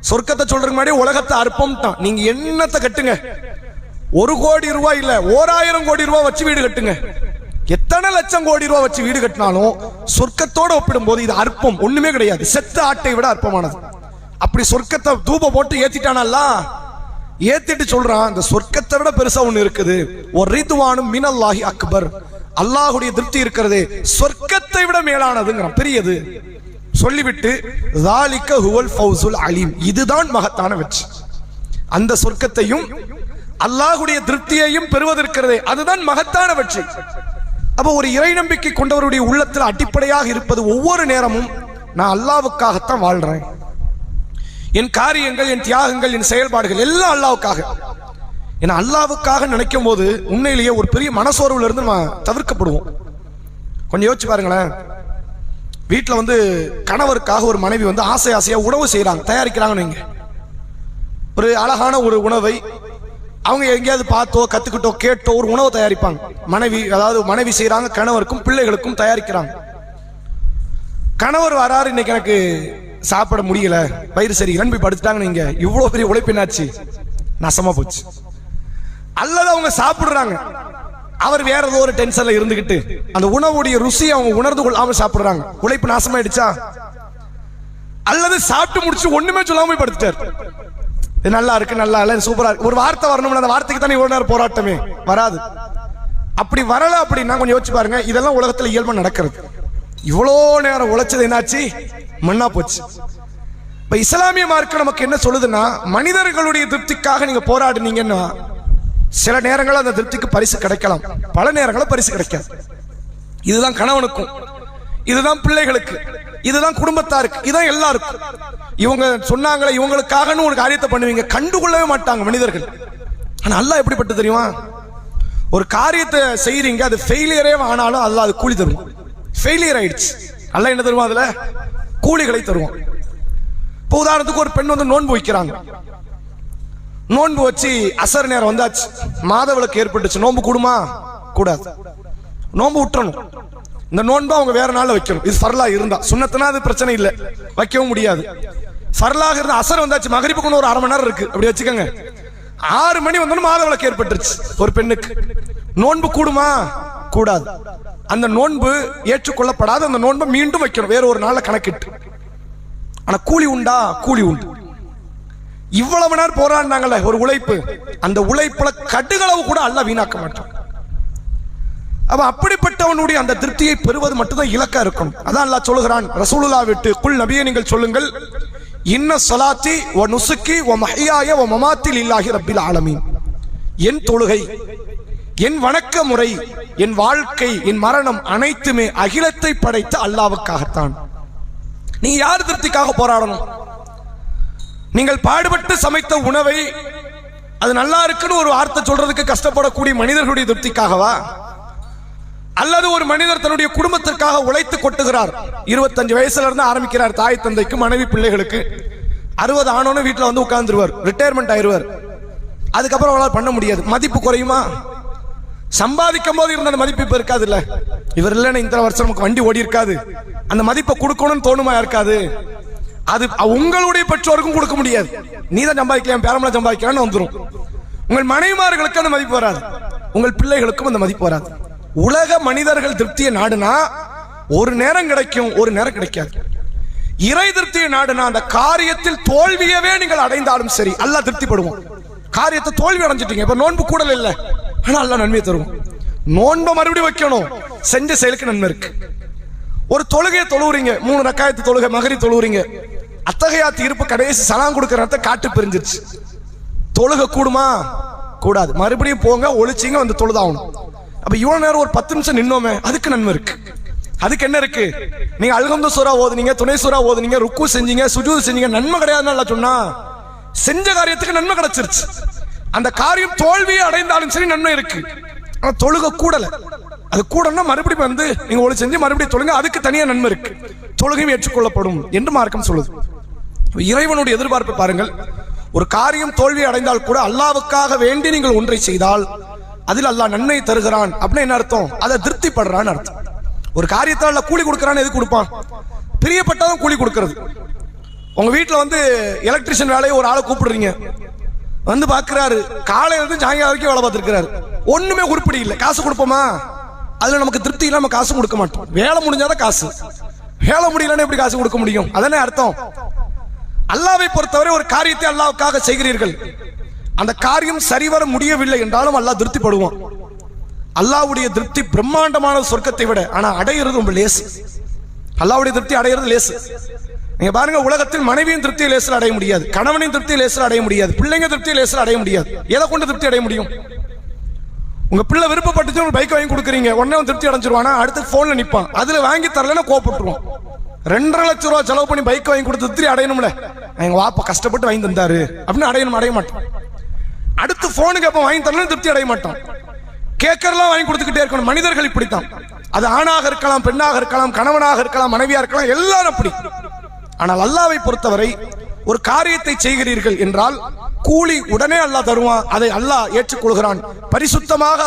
சொர்க்கத்தை சொல்றதுக்கு முன்னாடி உலகத்தை அற்பம்ட்டான். நீங்க என்னத்தை கட்டுங்க, 1 கோடி ரூபாய் இல்ல 1000 கோடி ரூபாய் வச்சு வீடு கட்டுங்க, எத்தனை லட்சம் கோடி ரூபாய் வச்சு வீடு கட்டினாலும் சொர்க்கத்தோட ஒப்பிடும் போது இது அற்பம், ஒண்ணுமே கிடையாது. செத்த ஆட்டை விட அற்பமானது. அப்படி சொர்க்கத்தை தூப போட்டு ஏத்திட்டானல்ல, ஏத்திட்டு சொல்றான் இந்த சொர்க்கத்தை விட பெருசா ஒண்ணு இருக்குது. ஒரு ரிதுவானும் மினல்லாஹி அக்பர், அல்லாஹ்வுடைய திருப்தி இருக்கிறது சொர்க்கத்தை விட மேலானதுங்கிறான், பெரியது. சொல்லிவிட்டு ஸாலிக ஹுவல் ஃபௌஸுல் அலீம், இதுதான் மகத்தான வெற்றி. அந்த சொர்க்கத்தையும் அல்லாஹ்வுடைய திருப்தியையும் பெறுவதற்கிறதே அதுதான் மகத்தான வெற்றி. அப்ப ஒரு இறை நம்பிக்கை கொண்டவருடைய உள்ளத்தில் அடிப்படையாக இருப்பது ஒவ்வொரு நேரமும் நான் அல்லாஹ்வுக்காகத்தான் வாழ்றேன், என் காரியங்கள் என் தியாகங்கள் என் செயல்பாடுகள் எல்லாம் அல்லாஹ்வுக்காக. ஏன்னா அல்லாஹ்வுக்காக நினைக்கும் போது உண்மையிலேயே ஒரு பெரிய மனசோர்வுல இருந்து நம்ம தவிர்க்கப்படுவோம். கொஞ்சம் யோசிச்சு பாருங்களேன், வீட்டில் வந்து கணவருக்காக ஒரு மனைவி வந்து ஆசை ஆசையா உணவு செய்யறாங்க, தயாரிக்கிறாங்கன்னு வைங்க. ஒரு அழகான ஒரு உணவை அவங்க எங்கேயாவது பார்த்தோ கத்துக்கிட்டோ கேட்டோ ஒரு உணவை தயாரிப்பாங்க. மனைவி, அதாவது மனைவி செய்யறாங்க, கணவருக்கும் பிள்ளைகளுக்கும் தயாரிக்கிறாங்க. கணவர் வராரு, இன்னைக்கு எனக்கு சாப்பிட முடியல, வயிறு சரி போய் படுத்துட்டாங்க. நீங்க இவ்வளவு பெரிய உழைப்பினாச்சு, நாசமா போச்சு. அல்லது அவங்க சாப்பிடுறாங்க, அவர் வேற ஏதோ ஒரு டென்ஷன்ல இருந்துகிட்டு அந்த உணவுடைய ருசி அவங்க உணர்ந்து கொள்ளாம சாப்பிடுறாங்க, உழைப்பு நாசமாயிடுச்சா? அல்லது சாப்பிட்டு முடிச்சு ஒண்ணுமே சொல்லாம போய் படுத்துட்டார், நல்லா இருக்கு நல்லா இல்ல சூப்பரா இருக்கு, ஒரு வார்த்தை வரணும், அந்த வார்த்தைக்கு தானே இவ்வளவு நேரம் போராட்டமே, வராது. அப்படி வரல அப்படின்னா கொஞ்சம் யோசிச்சு பாருங்க, இதெல்லாம் உலகத்துல இயல்பா நடக்கிறது. இவ்வளோ நேரம் உழைச்சது என்னாச்சு? மண்ணா போச்சு. இப்ப இஸ்லாமிய மார்க்கம் நமக்கு என்ன சொல்லுதுன்னா, மனிதர்களுடைய திருப்திக்காக நீங்க போராடுனீங்கன்னா சில நேரங்கள் அந்த திருப்திக்கு பரிசு கிடைக்கலாம், பல நேரங்களில் பரிசு கிடைக்காது. இதுதான் கணவனுக்கும், இதுதான் பிள்ளைகளுக்கு, இதுதான் குடும்பத்தாருக்கு, இதுதான் எல்லாருக்கும். இவங்க சொன்னாங்களே இவங்களுக்காக ஒரு காரியத்தை பண்ணுவீங்க, கண்டுகொள்ளவே மாட்டாங்க மனிதர்கள். ஆனா அல்லாஹ் எப்படிப்பட்டு தெரியுமா, ஒரு காரியத்தை செய்யறீங்க, அது ஃபெயிலியரே ஆனாலும் அல்லாஹ் அது கூலி தருவான். ஃபெயிலியர் ஆயிடுச்சு, அல்லாஹ் என்ன தருவான்? அதுல கூலிகளை தருவான். இப்போ உதாரணத்துக்கு ஒரு பெண் வந்து நோன்பு வைக்கிறாங்க, நோன்பு வச்சு அசர் நேரம் வந்தாச்சு, மாதவிலக்கு ஏற்பட்டுச்சு, நோன்பு கூடுமா? கூடாது, நோன்பு விட்டுறணும். இந்த நோன்பு அவங்க வேற நாள்ல வைக்கணும். இது ஃபர்லா இருந்தா, சுன்னத்துனா அது பிரச்சனை இல்லை, வைக்கவும் முடியாது. ஃபர்லாக இருந்தா அசர் வந்தாச்சு, மகரிப்புக்கு ஒரு 1/2 மணி நேரம் இருக்கு, அப்படி வச்சுக்கோங்க. 6 மணி வந்தோன்னு மாதவிலக்கு ஏற்பட்டுருச்சு ஒரு பெண்ணுக்கு, நோன்பு கூடுமா? கூடாது. அந்த நோன்பு ஏற்றுக்கொள்ளப்படாத அந்த நோன்பை மீண்டும் வைக்கணும், வேற ஒரு நாள்ல கணக்கிட்டு. ஆனா கூலி உண்டா? கூலி உண்டு. இவ்வளவு நேரம் போராடினாங்கல்ல ஒரு உழைப்பு, அந்த உழைப்புல கடுகளவு கூட அல்லாஹ் வீணாக்க மாட்டான். அப்ப அப்படிப்பட்டவனுடைய அந்த திருப்தியை பெறுவது மட்டும்தான் இலக்கா இருக்கணும். அதான் அல்லாஹ் சொல்லுகிறான் ரசூலுல்லாஹ் விட்டு, குல் நபியே நீங்கள் சொல்லுங்கள், இன்ன ஸலாத்தி வ நுசுக்கி வ மஹ்யாய வ மமாத்தி லில்லாஹி ரப்பில் ஆலமீன், என் தொழுகை, என் வணக்க முறை, என் வாழ்க்கை, என் மரணம் அனைத்துமே அகிலத்தை படைத்த அல்லாஹ்வுக்காகத்தான். நீங்க யார் திருப்திக்காக போராடணும்? நீங்கள் பாடுபட்டு சமைத்த உணவை அது நல்லா இருக்குன்னு ஒரு வார்த்தை சொல்றதுக்கு கஷ்டப்படக்கூடிய மனிதர்களுடைய திருப்திக்காகவா? அல்லது ஒரு மனிதர் தன்னுடைய குடும்பத்திற்காக உழைத்து கொட்டுகிறார், 25 வயசுல இருந்து ஆரம்பிக்கிறார், தாய் தந்தைக்கு மனைவி பிள்ளைகளுக்கு, 60 ஆனோன்னு வீட்டுல வந்து உட்கார்ந்துருவார், ரிட்டையர்மெண்ட் ஆயிருவார். அதுக்கப்புறம் அவளால் பண்ண முடியாது, மதிப்பு குறையுமா? சம்பாதிக்கும் போது இருந்த அந்த மதிப்பு இப்ப இருக்காது இல்ல. இவர் இல்லைன்னா இந்த வருஷம் நமக்கு வண்டி ஓடி இருக்காது. அந்த மதிப்பை கொடுக்கணும்னு தோணுமா இருக்காது. அது உங்களுடைய பெற்றோருக்கும் கொடுக்க முடியாது. நீ தான் சம்பாதிக்கலாம், பேரம்பளம் சம்பாதிக்கலாம்னு வந்துடும். உங்கள் மனைவிமார்களுக்கு அந்த மதிப்பு வராது, உங்கள் பிள்ளைகளுக்கும் அந்த மதிப்பு வராது. உலக மனிதர்கள் திருப்தியை நாடுனா ஒரு நேரம் கிடைக்கும், ஒரு நேரம் கிடைக்காது. இறை திருப்தியை நாடுனா அந்த காரியத்தில் தோல்வியவே நீங்கள் அடைந்தாலும் சரி அல்லாஹ் திருப்திப்படுவோம். காரியத்தை தோல்வி அடைஞ்சிட்டீங்க, இப்ப நோன்பு கூடல இல்ல, ஆனா அல்லாஹ் நன்மையை தருவோம். நோன்பை மறுபடியும் வைக்கணும், செஞ்ச செயலுக்கு நன்மை இருக்கு. ஒரு தொழுகையை தொழுவுறீங்க, 3 ரக்காயத்து தொழுகை மகரி தொழுவுறீங்க, அத்தகையாத்து இருப்பு கடைசி சலாம் கொடுக்கறத காட்டு பிரிஞ்சிருச்சு. தொழுகை கூடுமா? கூடாது. மறுபடியும் போங்க, ஒளிச்சிங்க, வந்து தொழுதாகணும். அப்ப இவ்வளவு நேரம் ஒரு 10 நிமிஷம் நின்னோமே, அதுக்கு நன்மை இருக்கு. அதுக்கு என்ன இருக்கு? நீங்க அல்ஹம்து சூரா ஓதுனீங்க, துணை சூரா ஓதுனீங்க, ருக்கு செஞ்சீங்க, சுஜூத் செஞ்சீங்க, நன்மை கிடையாதுன்னு சொன்னா செஞ்ச காரியத்துக்கு நன்மை கிடைச்சிருச்சு. அந்த காரியம் தோல்வியை அடைந்தாலும் சரி நன்மை இருக்கு. ஆனா தொழுகை கூடல, அது கூடனா மறுபடியும் வந்து நீங்க ஒளி செஞ்சு மறுபடியும் தொழுங்க, அதுக்கு தனியா நன்மை இருக்கு. தொழுகையும் ஏற்றுக்கொள்ளப்படும் என்று மார்க்கம் சொல்லுது. இறைவனுடைய எதிர்பார்ப்பு பாருங்கள். ஒரு காரியம் தோல்வி அடைந்தால் கூட அல்லாவுக்காக வேண்டி நீங்கள் ஒன்றை செய்தால் அதில் அல்லாஹ் நன்மை தருகிறான் அப்படின்னு என்ன அர்த்தம்? அதை திருப்திப்படுறான்னு அர்த்தம். ஒரு காரியத்தை அல்லாஹ் கூலி கொடுக்கறான்னு எது கொடுப்பான்? பிரியப்பட்டதான் கூலி கொடுக்கிறது. உங்க வீட்டுல வந்து எலக்ட்ரிஷியன் வேலையை ஒரு ஆளை கூப்பிடுறீங்க, வந்து பாக்குறாரு, காலையில இருந்து சாயங்காலம் வரைக்கும் வேலை பார்த்திருக்கிறாரு, ஒண்ணுமே உருப்படி இல்லை, காசு கொடுப்போமா? அதுல நமக்கு திருப்தி இல்லாம காசு கொடுக்க மாட்டோம். வேலை முடிஞ்சாதான் காசு, வேலை முடியலன்னு எப்படி காசு கொடுக்க முடியும்? அதனே அர்த்தம். அல்லாவை பொறுத்தவரை ஒரு காரியத்தை அல்லாவுக்காக செய்கிறீர்கள், அந்த காரியம் சரிவர முடியவில்லை என்றாலும் அல்லாஹ் திருப்திப்படுவான். அல்லாஹ்வுடைய திருப்தி பிரம்மாண்டமான சொர்க்கத்தை விட, ஆனா அடையிறது ரொம்ப லேசு. அல்லாஹ்வுடைய திருப்தி அடையிறது லேசு. நீங்க பாருங்க, உலகத்தில் மனைவியின் திருப்தியை லேசில் அடைய முடியாது, கணவனின் திருப்தியை லேசில் அடைய முடியாது, பிள்ளைங்க திருப்தியை லேசில் அடைய முடியாது. எதை கொண்டு திருப்தி அடைய முடியும்? உங்க பிள்ளை விருப்பப்பட்டு ஒரு பைக் வாங்கி கொடுக்குறீங்க, உடனே திருப்தி அடைஞ்சிருவானா? அடுத்து போன்ல நிப்பான், அதுல வாங்கி தரலன்னா கோபப்பட்டுருவான். 2.5 லட்சம் ரூபாய் செலவு பண்ணி பைக் வாங்கி கொடுத்து திருப்தி அடையணும்ல, எங்க வாப்பா கஷ்டப்பட்டு வாங்கி தந்தாரு அப்படின்னு அடையணும், அடைய மாட்டான். அடுத்து போனுக்கு அப்ப வாங்கி தரணும், திருப்தி அடைய மாட்டான். கேட்கறலாம் வாங்கி கொடுத்துக்கிட்டே இருக்கணும். மனிதர்கள் இப்படித்தான். அது ஆணாக இருக்கலாம், பெண்ணாக இருக்கலாம், கணவனாக இருக்கலாம், மனைவியா இருக்கலாம், எல்லாரும் அப்படி. ஆனால் அல்லாஹ்வை பொறுத்தவரை ஒரு காரியத்தை செய்கிறீர்கள் என்றால் கூலி உடனே அல்லாஹ் தருவான், அதை அல்லாஹ் ஏற்றுக்கொள்கிறான், பரிசுத்தமாக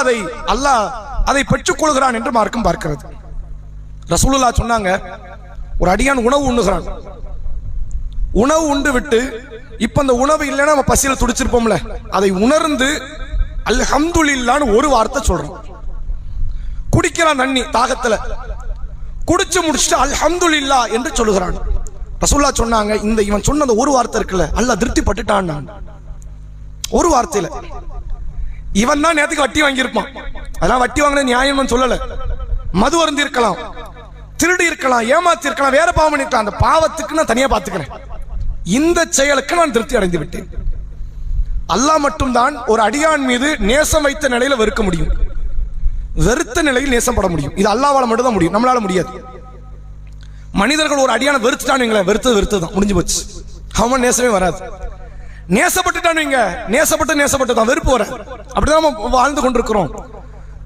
அதை பெற்றுக் கொள்கிறான் என்று மார்க்கம் பார்க்கிறது. ரசூலுல்லாஹ் சொன்னாங்க, ஒரு அடியான் உணவு உண்ணுகிறான், உணவு உண்டு விட்டு இப்ப அந்த உணவு இல்லைன்னா நம்ம பசியில துடிச்சிருப்போம்ல, அதை உணர்ந்து அல்ஹம்துலில்லாஹ்னு ஒரு வார்த்தை சொல்றான். குடிக்கிறான் தண்ணி தாகத்துல, குடிச்சு முடிச்சுட்டு அல்ஹம்துலில்லாஹ் என்று சொல்லுகிறான். ரசூலுல்லாஹ் சொன்னாங்க, இந்த இவன் சொன்ன அந்த ஒரு வார்த்தை இருக்குல்ல, அல்லாஹ் திருப்தி பட்டுட்டான். ஒரு வார்த்தையில இவன் தான் நேத்துக்கு வட்டி வாங்கியிருப்பான், அதெல்லாம் வட்டி வாங்கின நியாயம் சொல்லல, மது அருந்தி இருக்கலாம், திருடி இருக்கலாம், ஏமாத்தி இருக்கலாம், வேற பாவம் பண்ணிருக்கலாம், அந்த பாவத்துக்கு நான் தனியா பாத்துக்கிறேன், இந்த செயலுக்கு நான் திருப்தி அடைந்து விட்டேன். அல்லாஹ் மட்டும்தான் ஒரு அடியான் மீது நேசம் வைத்த நிலையில வெறுக்க முடியும், வெறுத்த நிலையில் நேசம் பட முடியும். இது அல்லாஹ்வால மட்டும் தான் முடியும், நம்மளால முடியாது. மனிதர்கள் ஒரு அடியான வெறுத்துட்டானுங்களே, வெறுத்து தான் முடிஞ்சு போச்சு, அவன் நேசமே வராது. நேசப்பட்டுட்டானுங்க, நேசப்பட்டு தான் வெறுப்பு வர, அப்படிதான் நம்ம வாழ்ந்து கொண்டிருக்கிறோம்.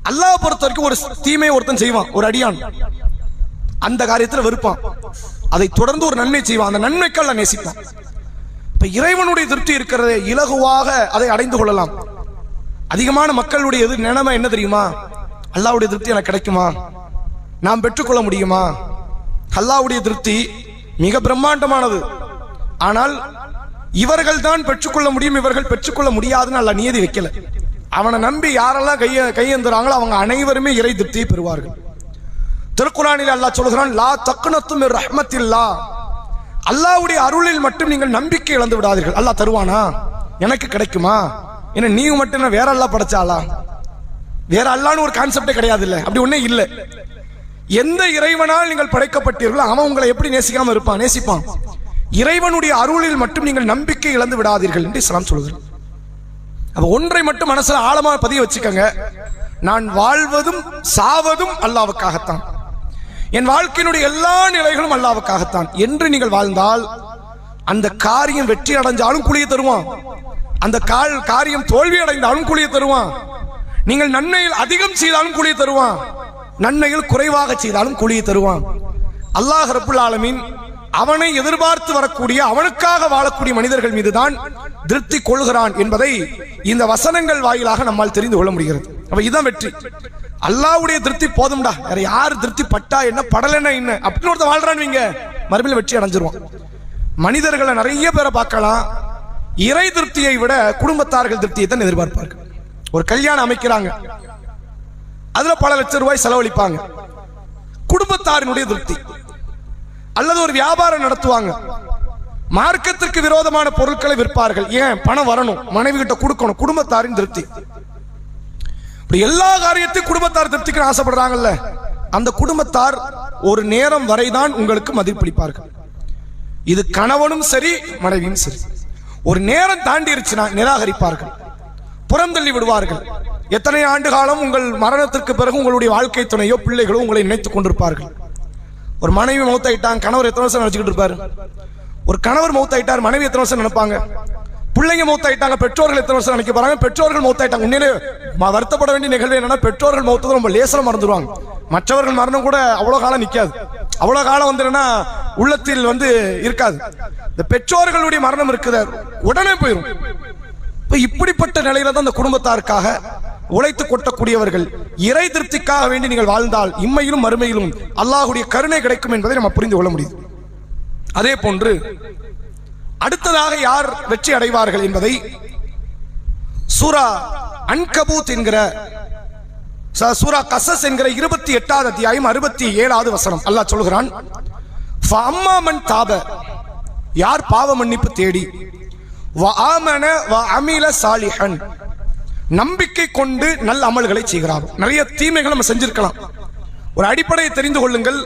அல்லாஹ் பொறுத்த வரைக்கும் ஒரு தீமையை ஒருத்தன் செய்வான், ஒரு அடியான் அந்த காரியத்தில் வெறுப்பான், அதை தொடர்ந்து ஒரு நன்மை செய்வான், அந்த நன்மைக்கு அல்லாஹ் நேசிப்பான். இப்ப இறைவனுடைய திருப்தி இருக்கிறதே, இலகுவாக அதை அடைந்து கொள்ளலாம். அதிகமான மக்களுடைய நிலைமை என்ன தெரியுமா? அல்லாஹ்வுடைய திருப்தி எனக்கு கிடைக்குமா, நாம் பெற்றுக்கொள்ள முடியுமா? அல்லாஹ்வுடைய திருப்தி மிக பிரம்மாண்டமானது, ஆனால் இவர்கள் தான் பெற்றுக்கொள்ள முடியும், இவர்கள் பெற்றுக்கொள்ள முடியாதுன்னு அல்லாஹ் நியதி வைக்கல. அவனை நம்பி யாரெல்லாம் கையேந்துறாங்களோ அவங்க அனைவருமே இறை திருப்தியை பெறுவார்கள். திருக்குர்ஆனில் அல்லாஹ் சொல்கிறான், லா தக்னத்து மிர் ரஹ்மத்தில்லாஹ், அல்லாஹ்வுடைய அருளில் மட்டும் நீங்கள் நம்பிக்கை இழந்து விடாதீர்கள். அல்லாஹ் தருவானா, எனக்கு கிடைக்குமா, ஏன்னா நீ மட்டும் வேற அல்லாஹ் படைச்சாலா, வேற அல்லாஹ்னு ஒரு கான்செப்டே கிடையாது, இல்ல அப்படி ஒண்ணே இல்லை. எந்த இறைவனால் நீங்கள் படைக்கப்பட்டீர்களோ அவன் உங்களை எப்படி நேசிக்காம இருப்பான்? நேசிப்பான். இறைவனுடைய அருளில் மட்டும் நீங்கள் நம்பிக்கை இழந்து விடாதீர்கள் என்று இஸ்லாம் சொல்கிறது. அப்ப ஒன்றை மட்டும் மனசுல ஆழமா பதிய வச்சுக்கங்க, நான் வாழ்வதும் சாவதும் அல்லாஹ்வுக்காகத்தான், என் வாழ்க்கையினுடைய எல்லா நிலைகளும் அல்லாஹ்வுக்காகத்தான் என்று நீங்கள் வாழ்ந்தால் அந்த காரியம் வெற்றி அடைஞ்சாலும் கூலியை தருவான், அந்த காரியம் தோல்வி அடைந்தாலும் கூலியை தருவான். நீங்கள் நன்மையில் அதிகம் செய்தாலும் கூலியை தருவான், நன்மையில் குறைவாக செய்தாலும் கூலியை தருவான். அல்லாஹ் ரப்புல் ஆலமீன் அவனை எதிர்பார்த்து வரக்கூடிய, அவனுக்காக வாழக்கூடிய மனிதர்கள் மீதுதான் திருப்தி கொள்கிறான் என்பதை இந்த வசனங்கள் வாயிலாக நம்மால் தெரிந்து கொள்ள முடிகிறது. அப்ப இதுதான் வெற்றி. அல்லாஹ்வுடைய திருப்தி போதும்டா, வேற யார் திருப்தி பட்டா என்ன படலைன்னா என்ன அப்படின்னு ஒருத்தர் வாழ்றான்னு மறுபடியும் வெற்றி அடைஞ்சிருவான். மனிதர்களை நிறைய பேரை பார்க்கலாம், இறை திருப்தியை விட குடும்பத்தார்கள் திருப்தியை தான் எதிர்பார்ப்பார்கள். ஒரு கல்யாணம் அமைக்கிறாங்க, அதுல பல லட்சம் ரூபாய் செலவழிப்பாங்க, குடும்பத்தாரினுடைய திருப்தி. அல்லது ஒரு வியாபாரம் நடத்துவாங்க, மார்க்கத்திற்கு விரோதமான பொருட்களை விற்பார்கள், ஏன் பணம் வரணும், மனைவி கிட்ட கொடுக்கணும், குடும்பத்தாரின் திருப்தி. எல்லா காரியத்தையும் குடும்பத்தார் திருப்திக்கு ஆசைப்படுறாங்கல்ல, அந்த குடும்பத்தார் ஒரு நேரம் வரைதான் உங்களுக்கு மதிப்பளிப்பார்கள். இது கணவனும் சரி மனைவியும் சரி. ஒரு நேரம் தாண்டிருச்சுன்னா நிராகரிப்பார்கள், புறந்தள்ளி விடுவார்கள். எத்தனை ஆண்டு காலம் உங்கள் மரணத்திற்கு பிறகு உங்களுடைய வாழ்க்கை துணையோ பிள்ளைகளோ உங்களை நினைத்துக் கொண்டிருப்பார்கள். ஒரு மனைவி மௌத்தாயிட்டாங்க, கணவர் எத்தனை வருஷம் நினைச்சுக்கிட்டு இருப்பாரு. ஒரு கணவர் மௌத்தாயிட்டார், மனைவி எத்தனை வருஷம் நினைப்பாங்க. பிள்ளைங்க மௌத்தாயிட்டாங்க, பெற்றோர்கள் எத்தனை வருஷம் நினைக்க போறாங்க. பெற்றோர்கள் மௌத்தாயிட்டாங்க. உண்மையிலே வருத்தப்பட வேண்டிய நிகழ்வு என்னன்னா, பெற்றோர்கள் மௌத்தது ரொம்ப லேசல மறந்துடுவாங்க. மற்றவர்கள் மரணம் கூட அவ்வளவு காலம் நிக்காது, அவ்வளவு காலம் வந்து உள்ளத்தில் இருக்காது. இந்த பெற்றோர்களுடைய மரணம் இருக்குது, உடனே போயிடும். இப்படிப்பட்ட நிலையில தான் இந்த குடும்பத்தாருக்காக உழைத்து கொட்டக்கூடியவர்கள். இறை திருப்திக்காக வேண்டி நீங்கள் வாழ்ந்தால் இம்மையிலும் மறுமையிலும் அல்லாஹ்வுடைய கருணை கிடைக்கும் என்பதை நம்ம புரிந்து கொள்ள முடியும். அதே போன்று அடுத்ததாக யார் வெற்றி அடைவார்கள் என்பதை சூரா அன்கபூத் என்கிற சூரா கஸஸ் என்கிற 28வது அத்தியாயம் 67வது வசனம் அல்லாஹ் சொல்கிறான். ஃபஅம்மா மன் தாப, யார் பாவ மன்னிப்பு தேடி, வ ஆமன வ அமில சாலிஹன், நம்பிக்கை கொண்டு நல்ல அமல்களை செய்கிறார். நிறைய தீமைகள் நம்ம செஞ்சிருக்கலாம். ஒரு அடிப்படையை தெரிந்து கொள்ளுங்கள்,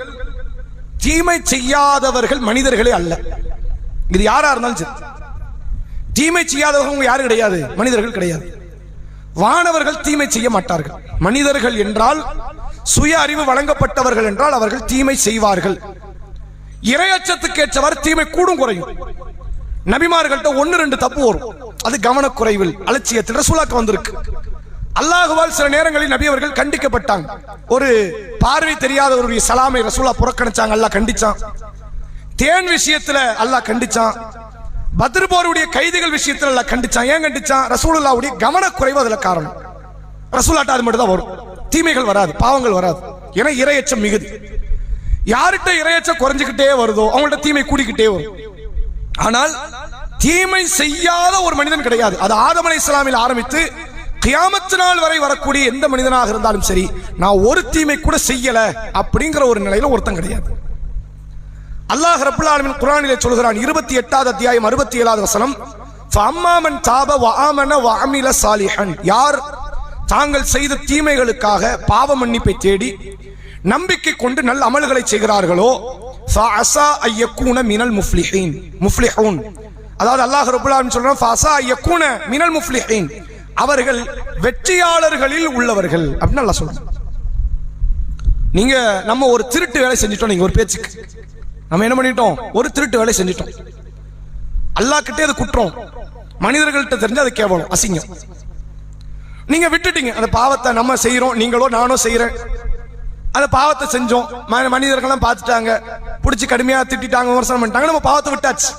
தீமை செய்யாதவர்கள் மனிதர்களே அல்ல. இது யாரா இருந்தாலும் சரி, தீமை செய்யாதவங்க யாரும் கிடையாது, மனிதர்கள் கிடையாது. வானவர்கள் தீமை செய்ய மாட்டார்கள். மனிதர்கள் என்றால் சுய அறிவு வழங்கப்பட்டவர்கள் என்றால் அவர்கள் தீமை செய்வார்கள். இறையச்சத்துக்கு ஏற்றவர் தீமை கூடும் குறையும். நபிமார்கள்ட்ட 1-2 தப்பு வரும், அது கவனக்குறைவில் அலட்சியத்தில் ரசூலுல்லாஹ்க்கு வந்திருக்கு. அல்லாஹ்வால் சில நேரங்களில் நபி அவர்கள் கண்டிக்கப்பட்டாங்க. ஒரு பார்வை தெரியாதவருடைய சலாமை ரசூலுல்லாஹ் புறக்கணிச்சாங்க, அல்லாஹ் கண்டிச்சான். தேன் விஷயத்துல அல்லாஹ் கண்டிச்சான். பத்ர் போருடைய கைதிகள் விஷயத்துல அல்லாஹ் கண்டிச்சான். ஏன் கண்டிச்சான்? ரசூலுல்லாஹ்வுடைய கவனக்குறைவு அதுல காரணம். ரசூலுல்லாஹ்ட்ட அது மட்டும் தான் வரும், தீமைகள் வராது, பாவங்கள் வராது. ஏன்னா இறையச்சம் மிகுதி. யார்கிட்ட இறையச்சம் குறைஞ்சுக்கிட்டே வருதோ அவங்கள்ட்ட தீமை கூடிக்கிட்டே வரும். ஆனால் தீமை செய்யாத ஒரு மனிதன் கிடையாது. அது ஆதம் அலைஹிஸ்ஸலாமில் ஆரம்பித்து கியாமத் நாள் வரை வரக்கூடிய எந்த மனிதனாக இருந்தாலும் சரி, நான் ஒரு தீமை கூட செய்யல அப்படிங்கிற ஒரு நிலையில ஒருத்தன் கிடையாது. அல்லாஹ் ரப்பல் ஆலமீன் குர்ஆனிலே சொல்கிறான், 28வது அத்தியாயம் 67வது வசனம், ஃபஅம்மா மன் தாப வ ஆமன வ அமில சாலிஹன், யார் தாங்கள் செய்த தீமைகளுக்காக பாவ மன்னிப்பை தேடி நம்பிக்கை கொண்டு நல்ல அமல்களை செய்கிறார்களோ, ஃபஅஸா அய்யகூன மினல் முஃப்லிஹூன், அதாவது அல்லாஹ் ரப்பல் ஆலமீன் சொல்றான், ஃபஅஸா அய்யகூன மினல் முஃப்லிஹீன், அவர்கள் வெற்றியாளர்களில் உள்ளவர்கள் அப்படின்னு அல்லாஹ் சொல்றான். நீங்க நம்ம ஒரு திருட்டு வேலை செஞ்சிட்டோம், நீங்க ஒரு பேச்சுக்கு நம்ம என்ன பண்ணிட்டோம், ஒரு திருட்டு வேலை செஞ்சிட்டோம். அல்லாஹ் கிட்டே அது குற்றம், மனிதர்கள்ட்ட தெரிஞ்சு அது கேவலம், அசிங்கம். நீங்க விட்டுட்டீங்க அந்த பாவத்தை. நம்ம செய்யறோம், நீங்களோ நானோ செய்யறேன், அந்த பாவத்தை செஞ்சோம், மனிதர்கள்லாம் பார்த்துட்டாங்க, பிடிச்சி கடுமையா திட்டாங்க, விமர்சனம் பண்ணிட்டாங்க, நம்ம பாவத்தை விட்டாச்சு.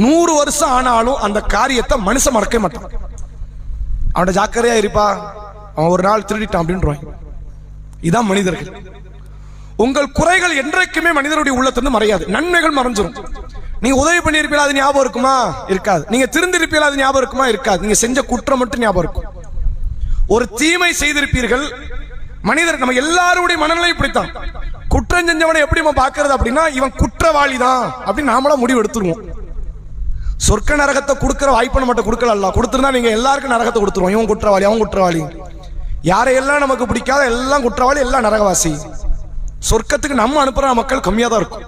100 வருஷம் ஆனாலும் அந்த காரியத்தை மனுஷன் மறக்க மாட்டான். அவனோட ஜாக்கிரதையா இருப்பா, அவன் ஒரு நாள் திருடிட்டான் அப்படின்றான். இதான் மனிதர்கள். உங்கள் குறைகள் என்றைக்குமே மனிதருடைய உள்ளத்திலிருந்து மறையாது, நன்மைகள் மறைஞ்சிரும். நீங்க உதவி பண்ணியிருப்பீங்களா, அது ஞாபகம் இருக்குமா? இருக்காது. நீங்க திருந்திருப்பீங்களா, அது ஞாபகம் இருக்குமா? இருக்காது. நீங்க செஞ்ச குற்றம் மட்டும் ஞாபகம் இருக்கும். ஒரு தீமை செய்திருப்பீர்கள். மனிதர் நம்ம எல்லாருடைய மனநிலை இப்படித்தான். குற்றம் செஞ்சவனை எப்படி நம்ம பார்க்கறது அப்படின்னா, இவன் குற்றவாளி தான் அப்படின்னு நாமளா முடிவு எடுத்துருவோம். சொர்க்க நரகத்தை கொடுக்கிற வாய்ப்பை நம்மகிட்ட கொடுக்கல, அல்ல கொடுத்துருந்தா நீங்க எல்லாருக்கும் நரகத்தை கொடுத்துருவோம். இவன் குற்றவாளி, அவன் குற்றவாளி, யாரையெல்லாம் நமக்கு பிடிக்காத எல்லாம் குற்றவாளி, எல்லாம் நரகவாசி. சொர்க்கத்துக்கு நம்ம அனுப்புற மக்கள் கம்மியா தான் இருக்கும்.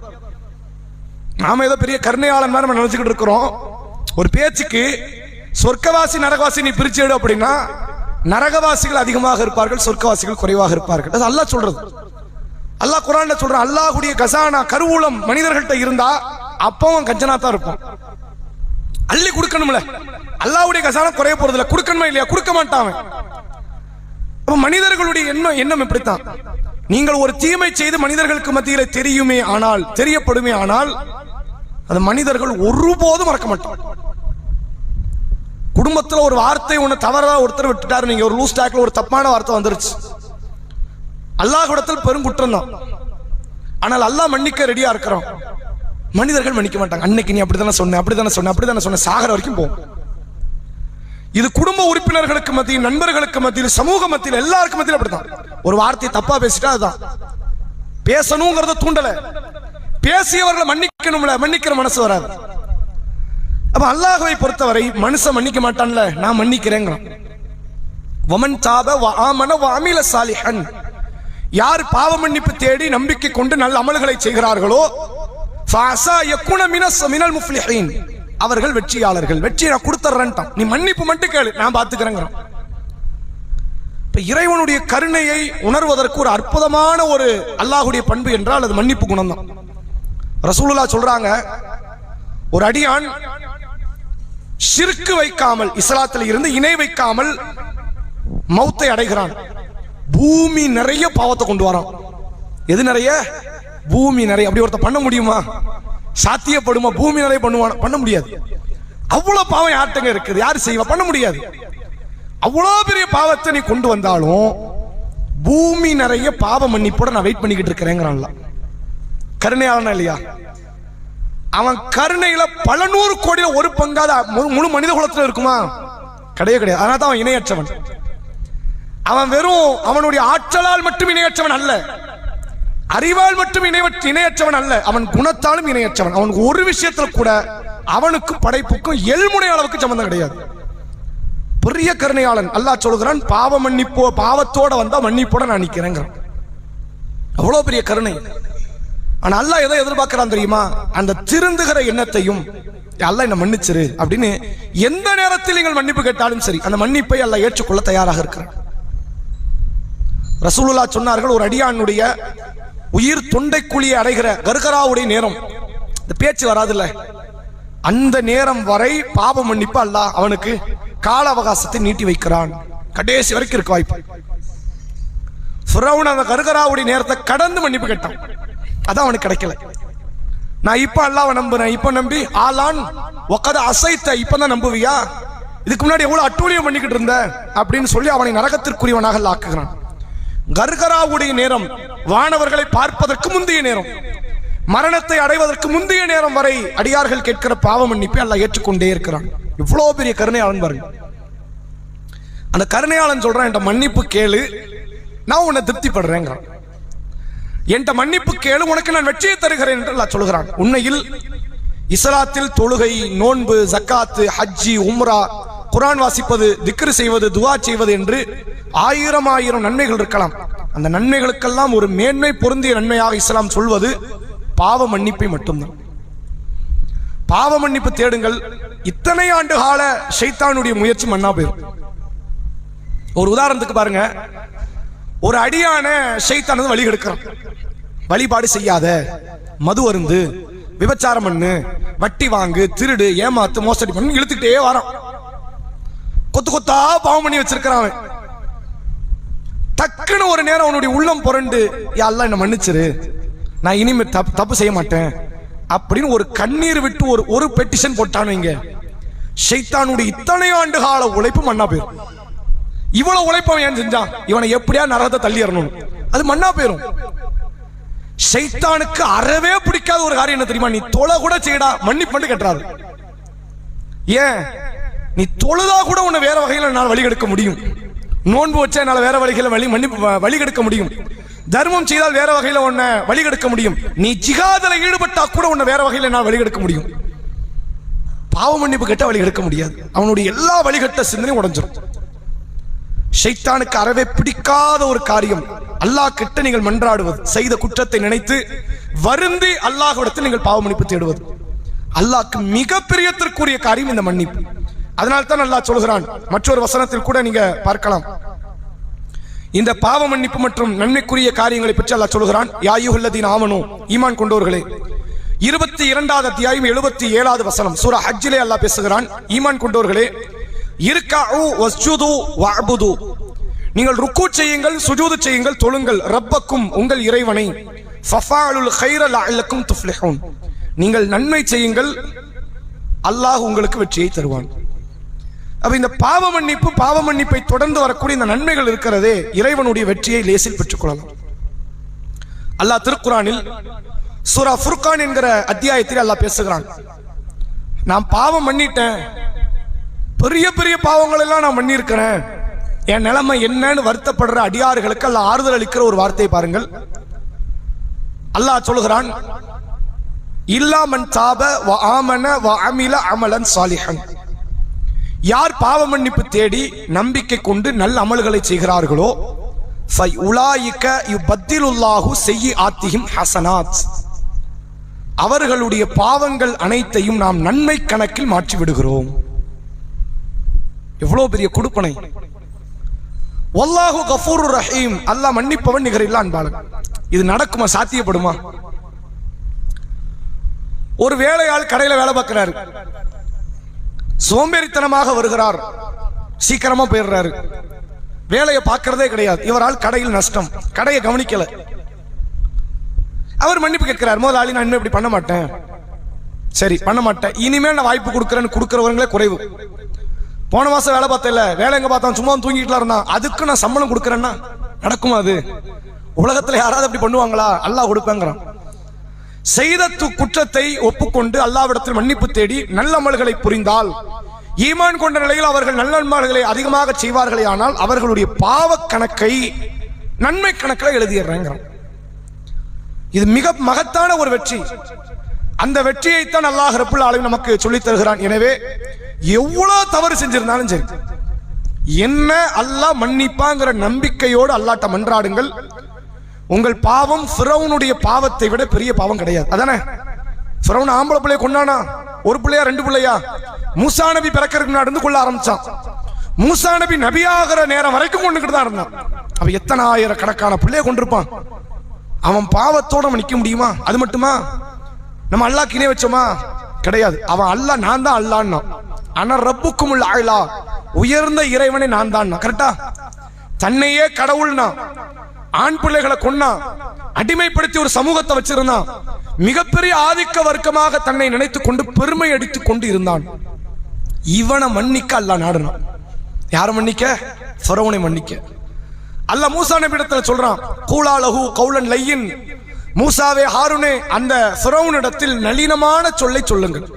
நாம ஏதோ பெரிய கருணையாளன் மாதிரி நம்ம நினைச்சுக்கிட்டு இருக்கிறோம். ஒரு பேச்சுக்கு சொர்க்கவாசி நரகவாசி நீ பிரிச்சு எடு அப்படின்னா, நரகவாசிகள் அதிகமாக இருப்பார்கள், சொர்க்கவாசிகள் குறைவாக இருப்பார்கள். அது அல்லாஹ் சொல்றது. அல்லாஹ் குர்ஆன்ல சொல்றான், அல்லாஹ்வுடைய கசானா கருவூலம் மனிதர்கள்ட்ட இருந்தா அப்பவும் கஞ்சனா தான் இருப்பான். அள்ளி கொடுக்கணும்ல, அல்லாஹ்வுடைய கசானா குறைய போறது இல்ல, கொடுக்கணுமா இல்லையா? கொடுக்க மாட்டான். அப்ப மனிதர்களுடைய எண்ணம் எப்படித்தான். நீங்கள் ஒரு தீமை செய்து மனிதர்களுக்கு மத்தியில் தெரியுமே ஆனால், தெரியப்படுமே ஆனால், அது மனிதர்கள் ஒருபோதும் மறக்க மாட்டான். குடும்பத்தில் ஒரு வார்த்தை ஒன்று தவறா ஒருத்தர் விட்டுட்டாரு, நீங்க ஒரு லூஸ் டாக்ல ஒரு தப்பான வார்த்தை வந்துருச்சு, அல்லாஹ்விடத்தில் பெருங்குற்றம் தான். ஆனால் அல்லாஹ் மன்னிக்க ரெடியா இருக்கிறோம், மனிதர்கள் மன்னிக்க மாட்டாங்க. அன்னைக்கு நீ அப்படித்தானே சொன்ன, அப்படித்தானே சொன்ன, அப்படித்தானே சொன்ன, சாகர வரைக்கும் போகும். இது குடும்ப உறுப்பினர்களுக்கு மத்தியில், நண்பர்களுக்கு மத்தியில், சமூக மத்தியில், எல்லாருக்கும் மத்தியில் அப்படித்தான். ஒரு வார்த்தையை தப்பா பேசிட்டா அதுதான் பேசணுங்கிறத தூண்டல, பேசியவர்களை மன்னிக்கணும்ல, மன்னிக்கிற மனசு வராது. அப்ப அல்லாஹ்வை பொறுத்தவரை மனுஷன் மன்னிக்க மாட்டான்ல, நான் மன்னிக்கிறேங்கிறான். வமன் தாப வ ஆமன வ அமில சாலிஹன், யார் பாவ மன்னிப்பு தேடி நம்பிக்கை கொண்டு நல்ல அமல்களை செய்கிறார்களோ ஃபஅஸா யகுன மினல் முஃப்லிஹீன், அவர்கள் வெற்றியாளர்கள். வெற்றி நான் கொடுத்துறேன்ட்டான், நீ மன்னிப்பு மட்டும் கேளு, நான் பார்த்துக்கிறேங்கிறான். இப்ப இறைவனுடைய கருணையை உணர்வதற்கு ஒரு அற்புதமான ஒரு அல்லாஹ்வுடைய பண்பு என்றால் அது மன்னிப்பு குணம் தான். ரசூலுல்லாஹ் சொல்றாங்க, ஒரு அடியான் ஷிர்க் வைக்காமல், இஸ்லாத்தில் இருந்து இணை வைக்காமல் மௌத்தை அடைகிறான், பூமி நிறைய பாவத்தை கொண்டு வரான். எது நிறைய? பூமி நிறைய. அப்படி ஒருத்தர் பண்ண முடியுமா? சாத்தியப்படுமா? பூமி நிறைய பண்ணுவான்? பண்ண முடியாது. அவ்வளவு பாவம் யார்ட்டங்க இருக்குது? யாரு செய்வா? பண்ண முடியாது. அவ்வளவு பெரிய பாவத்தை நீ கொண்டு வந்தாலும் பூமி நிறைய பாவ மன்னிப்போட நான் வெயிட் பண்ணிக்கிட்டு இருக்கிறேங்கிறான்ல. கருணையாளனா இல்லையா? அவன் கருணையில பல நூறு கோடியில ஒரு பங்காத முழு மனித குலத்துல இருக்குமா? கிடையாது, கிடையாது. அதனால தான் அவன் இணையற்றவன். அவன் வெறும் அவனுடைய ஆற்றலால் மட்டும் இணையற்றவன் அல்ல, அறிவால் மட்டும் இணையற்றவன் அல்ல, அவன் குணத்தாலும் இணையற்றவன். அவனுக்கு ஒரு விஷயத்துல கூட அவனுக்கும் படைப்புக்கும் எல்முனை அளவுக்கு சம்பந்தம் கிடையாது. பெரிய கருணையாளன். அல்லாஹ் சொல்கிறான், பாவ மன்னிப்போ, பாவத்தோட வந்தா மன்னிப்போட நான் நிக்கிறேங்கிறான். அவ்வளவு பெரிய கருணை. ஆனா அல்லாஹ் எதை எதிர்பார்க்கிறான் தெரியுமா? அந்த திருந்துகிற எண்ணத்தையும், அல்லாஹ் என்ன மன்னிச்சிரு அப்படின்னு எந்த நேரத்தில் நீங்கள் மன்னிப்பு கேட்டாலும் சரி, அந்த மன்னிப்பை அல்லாஹ் ஏற்றுக்கொள்ள தயாராக இருக்கிறான். ரசூலுல்லாஹ் சொன்னார்கள், ஒரு அடியானுடைய உயிர் தொண்டைக்குழியை அடைகிற கர்கராவுடைய நேரம், இந்த பேச்சு வராதுல்ல, அந்த நேரம் வரை பாவ மன்னிப்பு அல்லாஹ் அவனுக்கு கால அவகாசத்தை நீட்டி வைக்கிறான். கடைசி வரைக்கும் இருக்க வாய்ப்பு. ஃபிரௌன் அந்த கர்கராவுடைய நேரத்தை கடந்து மன்னிப்பு கேட்டான், அதான் அவனுக்கு கிடைக்கல. நான் இப்ப அல்லாஹ்வை நம்புறேன், இப்ப நம்பி ஆலான் வகத அசைத்த, இப்பதான் நம்புவியா? இதுக்கு முன்னாடி எவ்வளவு அட்டூழியம் பண்ணிக்கிட்டு இருந்த அப்படின்னு சொல்லி அவனை நரகத்திற்குரியவனாக ஆக்குகிறான். கர்கராவுடைய நேரம் வானவர்களை பார்ப்பதற்கு முந்தைய நேரம், மரணத்தை அடைவதற்கு முந்தைய நேரம் வரை அடியார்கள் கேட்கிற பாவ மன்னிப்பை அல்லாஹ் ஏற்றுக்கொண்டே இருக்கிறான். இவ்வளவு பெரிய கருணையாளன் பாருங்க. அந்த கருணையாளன் சொல்றான், என்கிட்ட மன்னிப்பு கேளு, நான் உன்னை திருப்திப்படுறேங்கிறான். என்கிட்ட மன்னிப்பு கேளு, உனக்கு நான் வெற்றியை தருகிறேன் என்று அல்லாஹ் சொல்கிறான். உண்மையில் இஸ்லாத்தில் தொழுகை, நோன்பு, ஜக்காத்து, ஹஜ்ஜி, உம்ரா, குர்ஆன் வாசிப்பது, திக்ர் செய்வது, துஆ செய்வது என்று ஆயிரம் நன்மைகள் இருக்கலாம். அந்த நன்மைகளுக்கெல்லாம் ஒரு மேன்மை பொருந்திய நன்மையாக இஸ்லாம் சொல்வது பாவ மன்னிப்பை மட்டும்தான். பாவ மன்னிப்பு தேடுங்கள். இத்தனை ஆண்டு கால ஷைத்தானுடைய முயற்சி மண்ணா போயிடும். ஒரு உதாரணத்துக்கு பாருங்க, ஒரு அடியான ஷைத்தான் வழி கெடுக்கிறான். வழிபாடு செய்யாத, மது அருந்து, விபச்சாரம் பண்ணு, வட்டி வாங்கு, திருடு, ஏமாத்து, மோசடி பண்ணு இழுத்துக்கிட்டே வரான். கொத்து கொத்தா பாவம் பண்ணி வச்சிருக்கிறான். டக்குன்னு ஒரு நேரம் அவனுடைய உள்ளம் புரண்டு, யா அல்லாஹ் என்ன மன்னிச்சிரு, நான் இனிமே தப்பு செய்ய மாட்டேன் அப்படின்னு ஒரு கண்ணீர் விட்டு ஒரு பெட்டிஷன் போட்டானு, இங்க ஷைத்தானுடைய இத்தனை ஆண்டு கால உழைப்பு மண்ணா போயிடும். இவ்வளவு உழைப்பவன் ஏன் செஞ்சான்? இவனை எப்படியா நரகத்தை தள்ளிடணும், அது மண்ணா போயிடும். ஷைத்தானுக்கு அறவே பிடிக்காத ஒரு காரியம் என்ன தெரியுமா? நீ தொலை கூட செய்யடா, மன்னிப்பு மட்டும் கட்டுறாரு. ஏன்? நீ தொழுதா கூட உன்னை வேற வகையில் என்னால் வழி கெடுக்க முடியும், நோன்பு வச்சா என்னால் வேற வழிகளை வழி கெடுக்க முடியும், தர்மம் செய்தால் வேற வகையில உன்னை வழி கெடுக்க முடியும், நீ ஜிஹாதுல ஈடுபட்டா கூட உன்னை வேற வகையில என்னால் வழி கெடுக்க முடியும். பாவ மன்னிப்பு கேட்ட வழி கெடுக்க முடியாது. அவனுடைய எல்லா வழிகட்ட சிந்தனையும் உடைஞ்சிடும். ஷைத்தானுக்கு அறவே பிடிக்காத ஒரு காரியம் அல்லாஹ் கிட்ட நீங்கள் மன்றாடுவது, செய்த குற்றத்தை நினைத்து வருந்தி அல்லாஹ்விடத்தில் நீங்கள் பாவ மன்னிப்பு தேடுவது. அல்லாஹ்க்கு மிக பிரியத்திற்குரிய காரியம் இந்த மன்னிப்பு. அதனால் தான் அல்லாஹ் சொல்கிறான், மற்றொரு வசனத்தில் கூட நீங்க பார்க்கலாம், இந்த பாவ மன்னிப்பு மற்றும் நன்மைக்குரிய காரியங்களை பற்றி அல்லாஹ் சொல்கிறான். யா அய்யுஹல்லதீன ஆமனூ, ஈமான் கொண்டவர்களே, 22வது அத்தியாயம் 77வது வசனம் சூரா ஹஜ்ஜிலே அல்லாஹ் பேசுகிறான், ஈமான் கொண்டவர்களே, இர்கஉ வஸ்ஜுது வஅபுது, நீங்கள் ருக்கு செய்யுங்கள், சுஜூது செய்யுங்கள், தொழுங்கள், ரப்பக்கும் உங்கள் இறைவனை, ஃபஃபஅலுல் கைர லஅல்லக்கும் துஃப்லிஹூன், நீங்கள் நன்மை செய்யுங்கள், அல்லாஹ் உங்களுக்கு வெற்றியை தருவான். அப்ப இந்த பாவ மன்னிப்பை தொடர்ந்து வரக்கூடிய இந்த நன்மைகள் இருக்கிறதே இறைவனுடைய வெற்றியை லேசில் பெற்றுக் கொள்ளலாம். அல்லாஹ் திருக்குரானில் சூரா ஃபுர்கான் என்கிற அத்தியாயத்தில் அல்லாஹ் பேசுகிறான், நான் பாவம் பண்ணிட்டேன், பெரிய பெரிய பாவங்கள் எல்லாம் நான் பண்ணியிருக்கிறேன், என் நிலைமை என்னன்னு வருத்தப்படுற அடியார்களுக்கு அல்லாஹ் ஆறுதல் அளிக்கிற ஒரு வார்த்தையை பாருங்கள். அல்லாஹ் சொல்கிறான், இல்லா மன் தாப வ ஆமன வ அமில அமலன் சாலிஹன். யார் பாவ மன்னிப்பு தேடி நம்பிக்கை கொண்டு நல்ல அமல்களை செய்கிறார்களோ ஃபைஉலாயிக யுபத்திலுல்லாஹு ஸய்யிஆத்திஹிம் ஹஸனாத். அவர்களுடைய பாவங்கள் அனைத்தையும் நாம் நன்மை கணக்கில் மாற்றி விடுகிறோம். எவ்வளவு பெரிய கொடுப்பனை! வல்லாஹு கஃபூருர் ரஹீம். அல்லாஹ் மன்னிப்பவன் நிகரில்லா அன்பாளன். இது நடக்குமா? சாத்தியப்படுமா? ஒரு வேலையாள் கடையில வேலை பார்க்கிறாரு, சோம்பேறித்தனமாக வருகிறார், சீக்கிரமா போயிடுறாரு, வேலையை பார்க்கறதே கிடையாது. இவரால் கடையில் நஷ்டம், கடையை கவனிக்கல. அவர் மன்னிப்பு கேட்கிறார், முதலாளி நான் இன்னும் இப்படி பண்ண மாட்டேன், சரி பண்ண மாட்டேன், இனிமேல் நான் வாய்ப்பு கொடுக்கறேன்னு கொடுக்கறவங்களே குறைவு. போன மாசம் வேலை பார்த்தல, வேலை எங்க பார்த்தான், சும்மா தூங்கிட்டு இருந்தான், அதுக்கு நான் சம்பளம் கொடுக்கறேன்னா நடக்குமா? அது உலகத்துல யாராவது அப்படி பண்ணுவாங்களா? அல்லாஹ் கொடுப்பேங்கிறான். செய்த குற்றத்தை ஒப்புக்கொண்டு அல்லாஹ்விடத்தில் மன்னிப்பு தேடி நல்ல அமல்களை புரிந்தால், ஈமான் கொண்ட நிலையில் அவர்கள் நல்ல அமல்களை அதிகமாக செய்வார்களே, ஆனால் அவர்களுடைய பாவ கணக்கை நன்மை கணக்கில் எழுதிடுறேங்கிறான். இது மிக மகத்தான ஒரு வெற்றி. அந்த வெற்றியைத்தான் அல்லாஹ் ரப்புல் ஆலமீன் நமக்கு சொல்லித் தருகிறான். எனவே எவ்வளவு தவறு செஞ்சிருந்தாலும் சரி, என்ன அல்லாஹ் மன்னிப்பாங்கிற நம்பிக்கையோடு அல்லாஹ்ட்ட மன்றாடுங்கள். உங்கள் பாவம் ஃபிரௌனுடைய பாவத்தை விட பெரிய பாவம் கிடையாது. அதானே? ஃபிரௌன் ஆம்பளை பிள்ளைய கொண்டானா, ஒரு பிள்ளையா ரெண்டு பிள்ளையா? மூசா நபி பிறக்கிறதுக்கு முன்னாடி இருந்து கொள்ள ஆரம்பிச்சான். மூசா நபி நபியாகிற நேரம் வரைக்கும் கொண்டுகிட்டு தான் இருந்தான். அவன் எத்தனை ஆயிரக்கணக்கான பிள்ளைய கொண்டிருப்பான். அவன் பாவத்தோட நிக்க முடியுமா? அது மட்டுமா நம்ம அல்லாஹ்க்கு இணை வச்சோமா? கிடையாது. அவன் அல்லாஹ், நான் தான் அல்லாஹ்னா, ஆனா ரப்புக்குமுல் ஆலா, உயர்ந்த இறைவனை நான் தான். கரெக்டா? தன்னையே கடவுள்னா, ஆண் பிள்ளைகளை கொன்னா, அடிமைப்படுத்தி ஒரு சமூகத்தை வச்சிருந்தான், மிகப்பெரிய ஆதிக்க வர்க்கமாக தன்னை நினைத்துக் கொண்டு பெருமை அடித்துக் கொண்டு இருந்தான். இவனை மன்னிக்க அல்லாஹ் நாடுனான். யார மன்னிக்க? ஃபிரௌனை மன்னிக்க. அல்லாஹ் மூசா நபியிடத்துல சொல்றான், கூலா லஹு கௌலன் லையின். மூசாவே, ஹாரூனே, அந்த ஃபிரௌனிடத்தில் நளினமான சொல்லை சொல்லுங்கள்.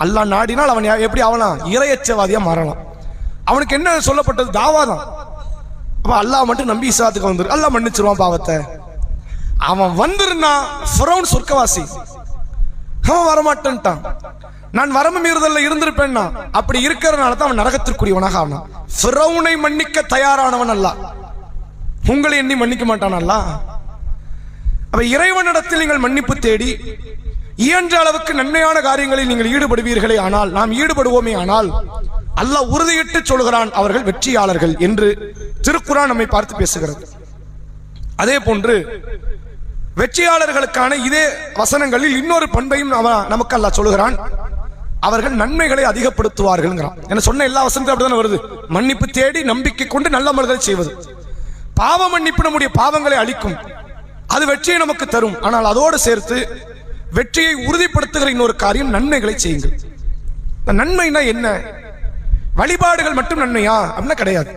அல்லாஹ் நாடினால் அவன் எப்படி ஆவனா? இறையச்சவாதியா மாறலாம். அவனுக்கு என்ன சொல்லப்பட்டது? தாவாதான். அப்ப அல்லாஹ் மட்டும் நம்பி இஸ்லாத்துக்கு வந்துரு, அல்லாஹ் மன்னிச்சிருவான் பாவத்தை. அவன் வந்திருந்தா ஃபிரௌன் சொர்க்கவாசி, அவன் வரமாட்டான். நான் வரம்பு மீறுதல்ல இருந்திருப்பேன்னா, அப்படி இருக்கிறதுனால தான் அவன் நரகத்திற்குரியவனாக ஆனான். ஃபிரௌனை மன்னிக்க தயாரானவன் அல்லாஹ், உங்களை எண்ணி மன்னிக்க மாட்டான் அல்லாஹ். அப்ப இறைவனிடத்தில் நீங்கள் மன்னிப்பு தேடி இயன்ற அளவுக்கு நன்மையான காரியங்களில் நீங்கள் ஈடுபடுவீர்களே ஆனால், நாம் ஈடுபடுவோமே ஆனால், அல்லாஹ் உறுதியிட்டு சொல்கிறான், அவர்கள் வெற்றியாளர்கள் என்று திருக்குர்ஆன் நம்மை பார்த்து பேசுகிறது. அதே போன்று வெற்றியாளர்களுக்கான இதே வசனங்களில் இன்னொரு பண்பையும் நமக்கு அல்லாஹ் சொல்கிறான், அவர்கள் நன்மைகளை அதிகப்படுத்துவார்கள். என்ன சொன்ன எல்லா வசனத்தையும் அப்படிதான் வருது. மன்னிப்பு தேடி நம்பிக்கை கொண்டு நல்ல அமல்கள் செய்வது. பாவ மன்னிப்பு நம்முடைய பாவங்களை அளிக்கும், அது வெற்றியை நமக்கு தரும். ஆனால் அதோடு சேர்த்து வெற்றியை உறுதிப்படுத்துகிற இன்னொரு காரியம், நன்மைகளை செய்யுங்கள். நன்மைனா என்ன? வழிபாடுகள் மட்டும் நன்மையா அப்படின்னா கிடையாது.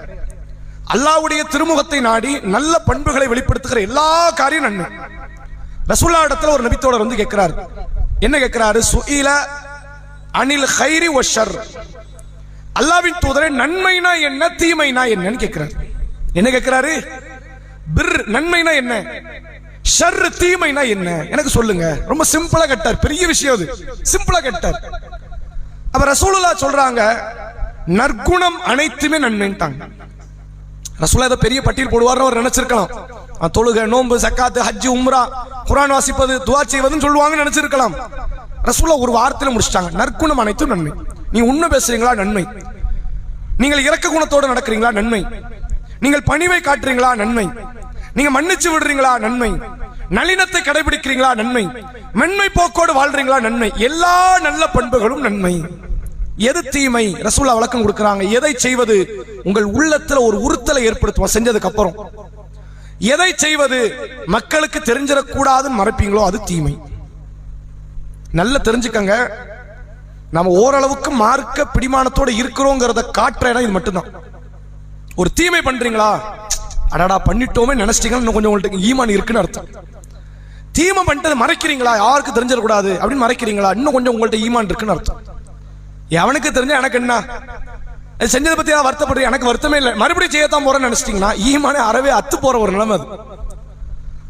அல்லாஹ்வுடைய திருமுகத்தை நாடி நல்ல பண்புகளை வெளிப்படுத்துகிற எல்லா காரியம் நன்மை. ரசூலுல்லாஹ் இடத்துல ஒரு நபித்தோழர் வந்து கேட்கிறார். என்ன கேட்கிறாரு? சுஇல அனில் கைரி வஷர். அல்லாஹ்வின் தூதரே, நன்மைனா என்ன, தீமைனா என்னன்னு கேட்கிறார். என்ன கேட்கிறாரு? பிர் நன்மைனா என்ன, ஷர் தீமைனா என்ன, எனக்கு சொல்லுங்க. ரொம்ப சிம்பிளா கேட்டார். பெரிய விஷயம் அது, சிம்பிளா கேட்டார். அப்ப ரசூலுல்லாஹ் சொல்றாங்க, நற்குணம் அனைத்துமே நன்மைன்ட்டாங்க. ரசூலுல்லாஹ் இத பெரிய பட்டியல் போடுவார்னு அவர் நினைச்சிருக்கலாம். தொழுகை, நோன்பு, சக்காத்து, ஹஜ், உம்ரா, குர்ஆன் வாசிப்பது, துஆ செய்வதுன்னு சொல்லுவாங்க நினைச்சிருக்கலாம். ரசூலுல்லாஹ் ஒரு வார்த்தையில முடிச்சிட்டாங்க, நற்குணம் அனைத்தும் நன்மை. நீ உண்மை பேசுறீங்களா? நன்மை. நீங்கள் இரக்க குணத்தோடு நடக்கிறீங்களா? நன்மை. நீங்கள் பணிவை காட்டுறீங்களா? நன்மை. நீங்க மன்னிச்சு விடுறீங்களா? நன்மை. நளினத்தை கடைபிடிக்கிறீங்களா? நன்மை. மென்மை போக்கோடு வாழ்றீங்களா? நன்மை. எல்லா நல்ல பண்புகளும் நன்மை. எது தீமை? ரசூலுல்லாஹ் விளக்கம் கொடுக்கறாங்க. எதை செய்வது உங்கள் உள்ளத்துல ஒரு உறுத்தலை ஏற்படுத்தும் செஞ்சதுக்கு அப்புறம், எதை செய்வது மக்களுக்கு தெரிஞ்சிடக்கூடாதுன்னு மறைப்பீங்களோ அது தீமை. நல்ல தெரிஞ்சுக்கங்க, நம்ம ஓரளவுக்கு மார்க்க பிடிமானத்தோட இருக்கிறோங்கிறத காட்டுற இடம் இது மட்டும்தான். ஒரு தீமை பண்றீங்களா, அடாடா பண்ணிட்டோமே நினைச்சிட்டீங்கன்னா இன்னும் கொஞ்சம் உங்களுக்கு ஈமான் இருக்குன்னு அர்த்தம். தீமை பண்ணிட்டு மறைக்கிறீங்களா, யாருக்கு தெரிஞ்சிடக்கூடாது அப்படின்னு மறைக்கிறீங்களா, இன்னும் கொஞ்சம் உங்கள்ட்ட ஈமான் இருக்குன்னு அர்த்தம். எவனுக்கு தெரிஞ்சா எனக்கு என்ன, செஞ்சதை பத்தி வருத்தப்படுறீங்க, எனக்கு வருத்தமே இல்லை, மறுபடியும் செய்யத்தான் போறேன்னு நினைச்சிட்டீங்கன்னா ஈமானே அறவே அத்து போற ஒரு நிலைமை அது.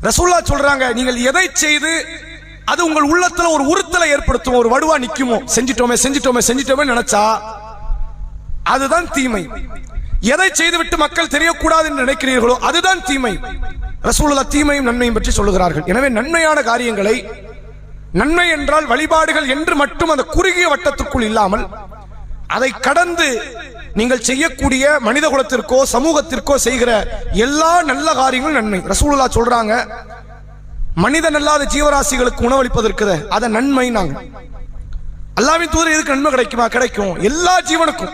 ரசூலுல்லாஹ் சொல்றாங்க, நீங்கள் எதை செய்து அது உங்கள் உள்ளத்துல ஒரு உறுத்தலை ஏற்படுத்தும், ஒரு வடுவா நிக்குமோ, செஞ்சிட்டோமே செஞ்சிட்டோமே செஞ்சிட்டோமே நினைச்சா அதுதான் தீமை. எதை செய்துவிட்டு மக்கள் தெரியக்கூடாது என்று நினைக்கிறீர்களோ அதுதான் தீமை. ரசூலுல்லாஹ் தீமையும் நன்மையும் பற்றி சொல்லுகிறார்கள். எனவே நன்மையான காரியங்களை, நன்மை என்றால் வழிபாடுகள் என்று மட்டும் அந்த குறுகிய வட்டத்திற்குள் இல்லாமல் அதை கடந்து நீங்கள் செய்யக்கூடிய மனித குலத்திற்கோ சமூகத்திற்கோ செய்கிற எல்லா நல்ல காரியங்களும் நன்மை. ரசூலுல்லாஹ் சொல்றாங்க, மனிதன் அல்லாத ஜீவராசிகளுக்கு உணவளிப்பதற்கு அதை நன்மை. நாங்க அல்லாஹ்வின் தூதர் எதுக்கு நன்மை கிடைக்குமா? கிடைக்கும். எல்லா ஜீவனுக்கும்,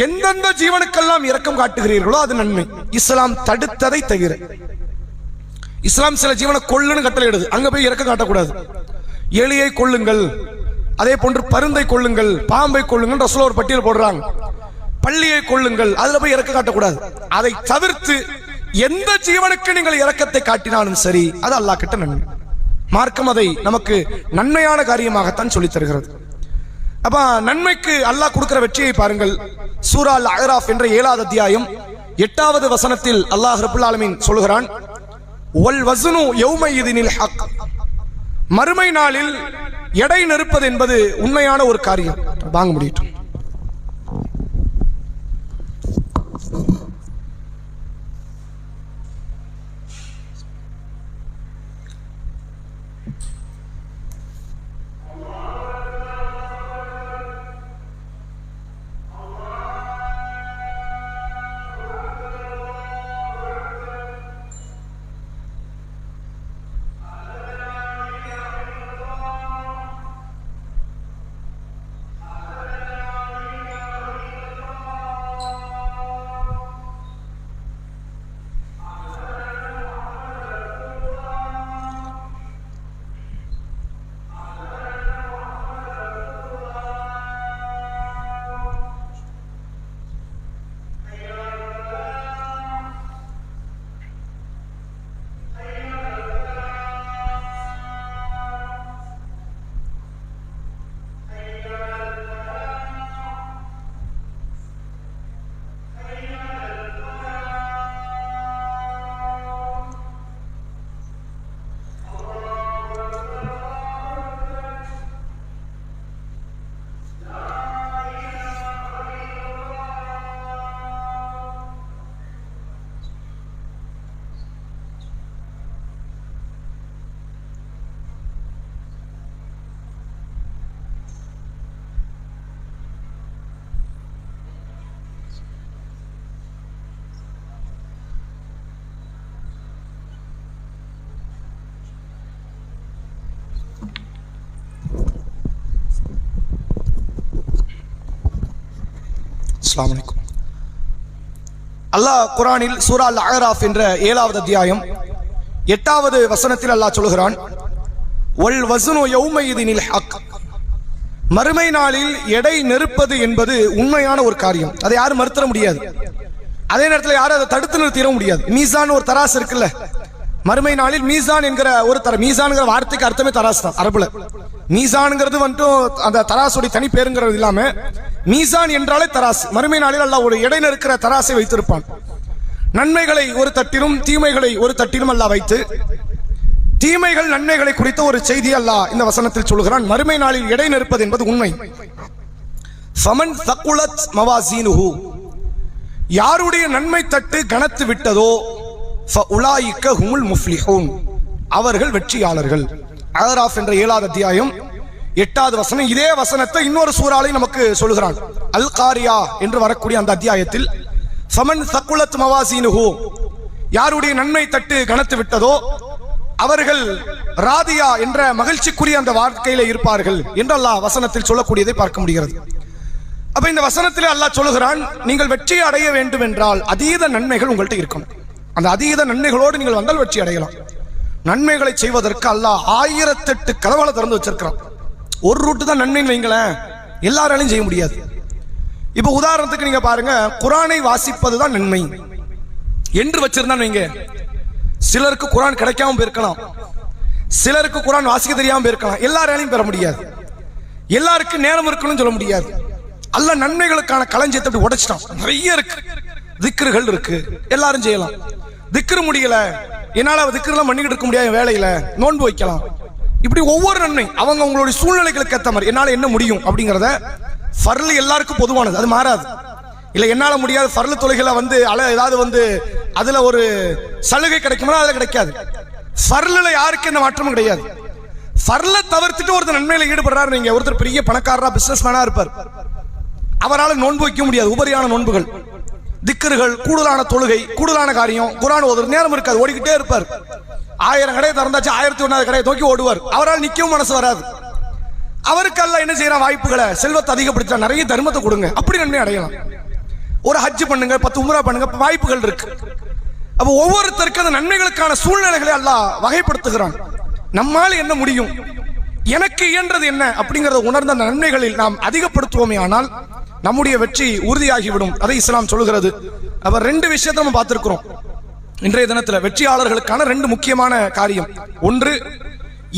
எந்தெந்த ஜீவனுக்கெல்லாம் இரக்கம் காட்டுகிறீர்களோ அது நன்மை. இஸ்லாம் தடுத்ததை தவிர. இஸ்லாம் சில ஜீவனை கொல்லுன்னு கட்டளையிடுது, அங்க போய் இரக்கம் காட்டக்கூடாது. எலியை கொள்ளுங்கள், அதே போன்று பருந்தை கொள்ளுங்கள், பாம்பை கொள்ளுங்கள், ரசூலுல்லாஹ் ஒரு பட்டியல் போடுறாங்க. பள்ளியை கொள்ளுங்கள், அதுல போய் இரக்கம் காட்டக்கூடாது. அதை தவிர்த்து எந்த ஜீவனுக்கு நீங்கள் இரக்கத்தை காட்டினாலும் சரி, அது அல்லாஹ் கிட்ட நன்மை. மார்க்கம் அதை நமக்கு நன்மையான காரியமாகத்தான் சொல்லித் தருகிறது. அப்ப நன்மைக்கு அல்லாஹ் கொடுக்கிற வெற்றியை பாருங்கள். சூரா அல் அஹ்ராஃப் என்ற 7வது அத்தியாயம் 8வது வசனத்தில் அல்லாஹ் ரப்பல் ஆலமீன் சொல்கிறான், வல் வஸ்னு யௌமையிதினில் ஹக். மறுமை நாளில் எடை நிறுப்பது என்பது உண்மையான ஒரு காரியம். வாங்க முடியும். அஸ்ஸலாமு அலைக்கும். அல்லாஹ் குர்ஆனில் சூரா அல் அஹ்ராஃப் என்ற 7வது அத்தியாயம் 8வது வசனத்தில் அல்லாஹ் சொல்கிறான், வல் வஸ்னு யௌமையிதினில் ஹக். மறுமை நாளில் எடை நிறுப்பது என்பது உண்மையான ஒரு காரியம். அதை யாரும் மறுத்தர முடியாது. அதே நேரத்தில் யாரும் அதை தடுத்து நிறுத்திட முடியாது. மீசான் ஒரு தராசு இருக்குல்ல, மறுமை நாளில் மீசான் என்கிற ஒரு மீசான்ங்கிற வார்த்தைக்கு அர்த்தமே தராசு தான் அரபுல. மீசான்ங்கிறது வந்துட்டு அந்த தராசுடைய தனி பேருங்கிறது இல்லாம மீசான் என்றாலே தராசு. மறுமை நாளில் அல்லாஹ் ஒரு எடை நிற்கிற தராசை வைத்திருப்பான். நன்மைகளை ஒரு தட்டிலும் தீமைகளை ஒரு தட்டிலும் அல்லாஹ் வைத்து, தீமைகள் நன்மைகளை குறித்த ஒரு செய்தி அல்லாஹ் இந்த வசனத்தில் சொல்கிறான். மறுமை நாளில் எடை நிற்பது என்பது உண்மை. ஃபமன் தகுலத் மவாசீனுஹு, யாருடைய நன்மை தட்டு கனத்து விட்டதோ ஃபஉலாயிக ஹுமுல் முஃப்லிஹூன், அவர்கள் வெற்றியாளர்கள். அஹ்ராஃப் என்ற 7வது அத்தியாயம் 8வது வசனம். இதே வசனத்தை இன்னொரு சூறாலை நமக்கு சொல்கிறான். அல் காரியா என்று வரக்கூடிய அந்த அத்தியாயத்தில் ஃபமன் தகுலத் மவாசீனுஹு, யாருடைய நன்மை தட்டு கனத்து விட்டதோ அவர்கள் ராதியா என்ற மகிழ்ச்சிக்குரிய அந்த வாழ்க்கையில இருப்பார்கள் என்று அல்லாஹ் வசனத்தில் சொல்லக்கூடியதை பார்க்க முடிகிறது. அப்ப இந்த வசனத்திலே அல்லாஹ் சொல்லுகிறான், நீங்கள் வெற்றி அடைய வேண்டும் என்றால் அதீத நன்மைகள் உங்கள்கிட்ட இருக்கணும். அந்த அதீத நன்மைகளோடு நீங்கள் வந்தால் வெற்றி அடையலாம். நன்மைகளை செய்வதற்கு அல்லாஹ் 1008 கதவுகளை திறந்து வச்சிருக்கிறான். ஒரு ரூட்டு தான் நன்மைன்னு வைங்களேன், எல்லாராலையும் செய்ய முடியாது. இப்ப உதாரணத்துக்கு நீங்க பாருங்க, குர்ஆனை வாசிப்பதுதான் நன்மை என்று வச்சிருந்தான்னு வைங்க, சிலருக்கு குர்ஆன் கிடைக்காம போயிருக்கலாம், சிலருக்கு குர்ஆன் வாசிக்க தெரியாம போயிருக்கலாம். எல்லாராலையும் பெற முடியாது, எல்லாருக்கும் நேரம் இருக்கணும்னு சொல்ல முடியாது. அல்லாஹ் நன்மைகளுக்கான களஞ்சியத்தை அப்படி உடைச்சிட்டான். நிறைய இருக்கு, திக்ருகள் இருக்கு, எல்லாரும் செய்யலாம். திக்ரு முடியல, என்னால திக்ருலாம் பண்ணிக்கிட்டு இருக்க முடியாது, வேலையில நோன்பு வைக்கலாம். இப்படி ஒவ்வொரு நன்மை அவங்க உங்களுடைய சூழ்நிலைகளுக்கு ஏற்ற மாதிரி என்னால என்ன முடியும் அப்படிங்கறத, ஃபர்லு எல்லாருக்கும் பொதுவானது, அது மாறாது. இல்ல என்னால முடியாது ஃபர்லு தொழுகையில ஏதாவது அதுல ஒரு சலுகை கிடைக்குமா, அதுல கிடைக்காது. ஃபர்லுல யாருக்கு எந்த மாற்றமும் கிடையாது. ஃபர்ல தவிர்த்துட்டு ஒருத்தர் நன்மையில ஈடுபடுறாரு, நீங்க ஒருத்தர் பெரிய பணக்காரரா பிசினஸ் மேனா இருப்பார், அவரால் நோன்பு வைக்க முடியாது. உபரியான நோன்புகள், திக்ருகள், கூடுதலான தொழுகை, கூடுதலான காரியம், குர்ஆன் ஓதுற நேரம் இருக்காது, ஓடிக்கிட்டே இருப்பார். 1000 கடையை திறந்தாச்சு 1001வது கடையை தூக்கி ஓடுவார். அவரால் நிக்கவும் மனசு வராது. அவருக்கு அல்லாஹ் என்ன செய்யறான், வாய்ப்புகளை, செல்வத்தை அதிகப்படுத்த நிறைய தர்மத்தை கொடுங்க, அப்படி நன்மை அடையலாம். ஒரு ஹஜ் பண்ணுங்க, 10 உம்ரா பண்ணுங்க, வாய்ப்புகள் இருக்கு. அப்ப ஒவ்வொருத்தருக்கு அந்த நன்மைகளுக்கான சூழ்நிலைகளை அல்லாஹ் வகைப்படுத்துகிறான். நம்மால் என்ன முடியும், எனக்கு இயன்றது என்ன அப்படிங்கறத உணர்ந்த அந்த நன்மைகளில் நாம் அதிகப்படுத்துவோமே ஆனால் நம்முடைய வெற்றி உறுதியாகிவிடும். அதை இஸ்லாம் சொல்லுகிறது. அப்ப 2 விஷயத்தை நம்ம பார்த்திருக்கிறோம் இன்றைய தினத்தில். வெற்றியாளர்களுக்கான 2 முக்கியமான காரியம். ஒன்று,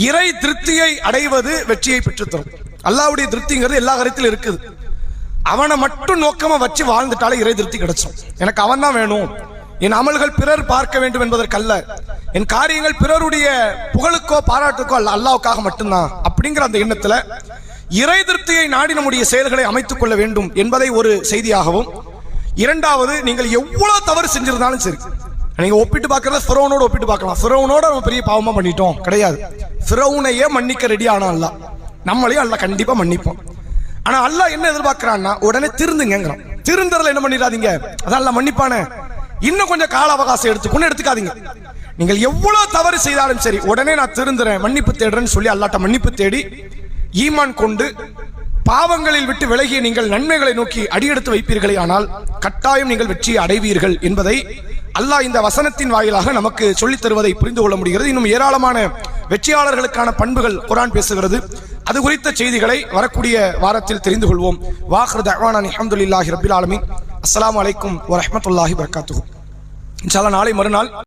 இறை திருப்தியை அடைவது வெற்றியை பெற்றுத்தரும். அல்லாஹ்வுடைய திருப்திங்கிறது எல்லா காரியத்திலும் இருக்குது. அவனை மட்டும் நோக்கமா வச்சு வாழ்ந்துட்டாலே இறை திருப்தி கிடைச்சும். எனக்கு அவன் தான் வேணும், என் அமல்கள் பிறர் பார்க்க வேண்டும் என்பதற்கல்ல, என் காரியங்கள் பிறருடைய புகழுக்கோ பாராட்டுக்கோ அல்ல, அல்லாஹ்வுக்காக மட்டும்தான் அப்படிங்கிற அந்த எண்ணத்துல இறை திருப்தியை நாடி நம்முடைய செயல்களை அமைத்துக் கொள்ள வேண்டும் என்பதை ஒரு செய்தியாகவும், இரண்டாவது, நீங்கள் எவ்வளவு தவறு செஞ்சிருந்தாலும் சரி, நீங்க ஒப்பிட்டு பார்க்கறத ஃபிரௌனோட ஒப்பிட்டு பார்க்கலாம். ஃபிரௌனோட நம்ம பெரிய பாவமா பண்ணிட்டோம் கிடையாது. ஃபிரௌனையே மன்னிக்க ரெடி ஆனா அல்லாஹ், நம்மளையும் அல்லாஹ் கண்டிப்பா மன்னிப்போம். ஆனா அல்லாஹ் என்ன எதிர்பார்க்கிறான்னா, உடனே திருந்துங்கிறான். திருந்தறதுல என்ன பண்ணிடாதீங்க, அதான் அல்லாஹ் மன்னிப்பானே, இன்னும் கொஞ்சம் கால அவகாசம் எடுத்துக்காதீங்க. நீங்கள் எவ்வளவு தவறு செய்தாலும் சரி, உடனே நான் திருந்துறேன், மன்னிப்பு தேடுறேன்னு சொல்லி அல்லாஹ்ட்ட மன்னிப்பு தேடி ஈமான் கொண்டு பாவங்களில் விட்டு விலகிய நீங்கள் நன்மைகளை நோக்கி அடியெடுத்து வைப்பீர்களே ஆனால் கட்டாயம் நீங்கள் வெற்றியை அடைவீர்கள் என்பதை அல்லாஹ் இந்த வசனத்தின் வாயிலாக நமக்கு சொல்லித் தருவதை புரிந்து கொள்ள முடிகிறது. இன்னும் ஏராளமான வெற்றியாளர்களுக்கான பண்புகள் குர்ஆன் பேசுகிறது. அது குறித்த செய்திகளை வரக்கூடிய வாரத்தில் தெரிந்து கொள்வோம். வாஹிரு தஅவானா அல்ஹம்துலில்லாஹி ரப்பில் ஆலமீன். அஸ்ஸலாமு அலைக்கும் வரஹ்மத்துல்லாஹி வபரகாத்துஹு. இன்ஷா அல்லாஹ் நாளை மறுநாள்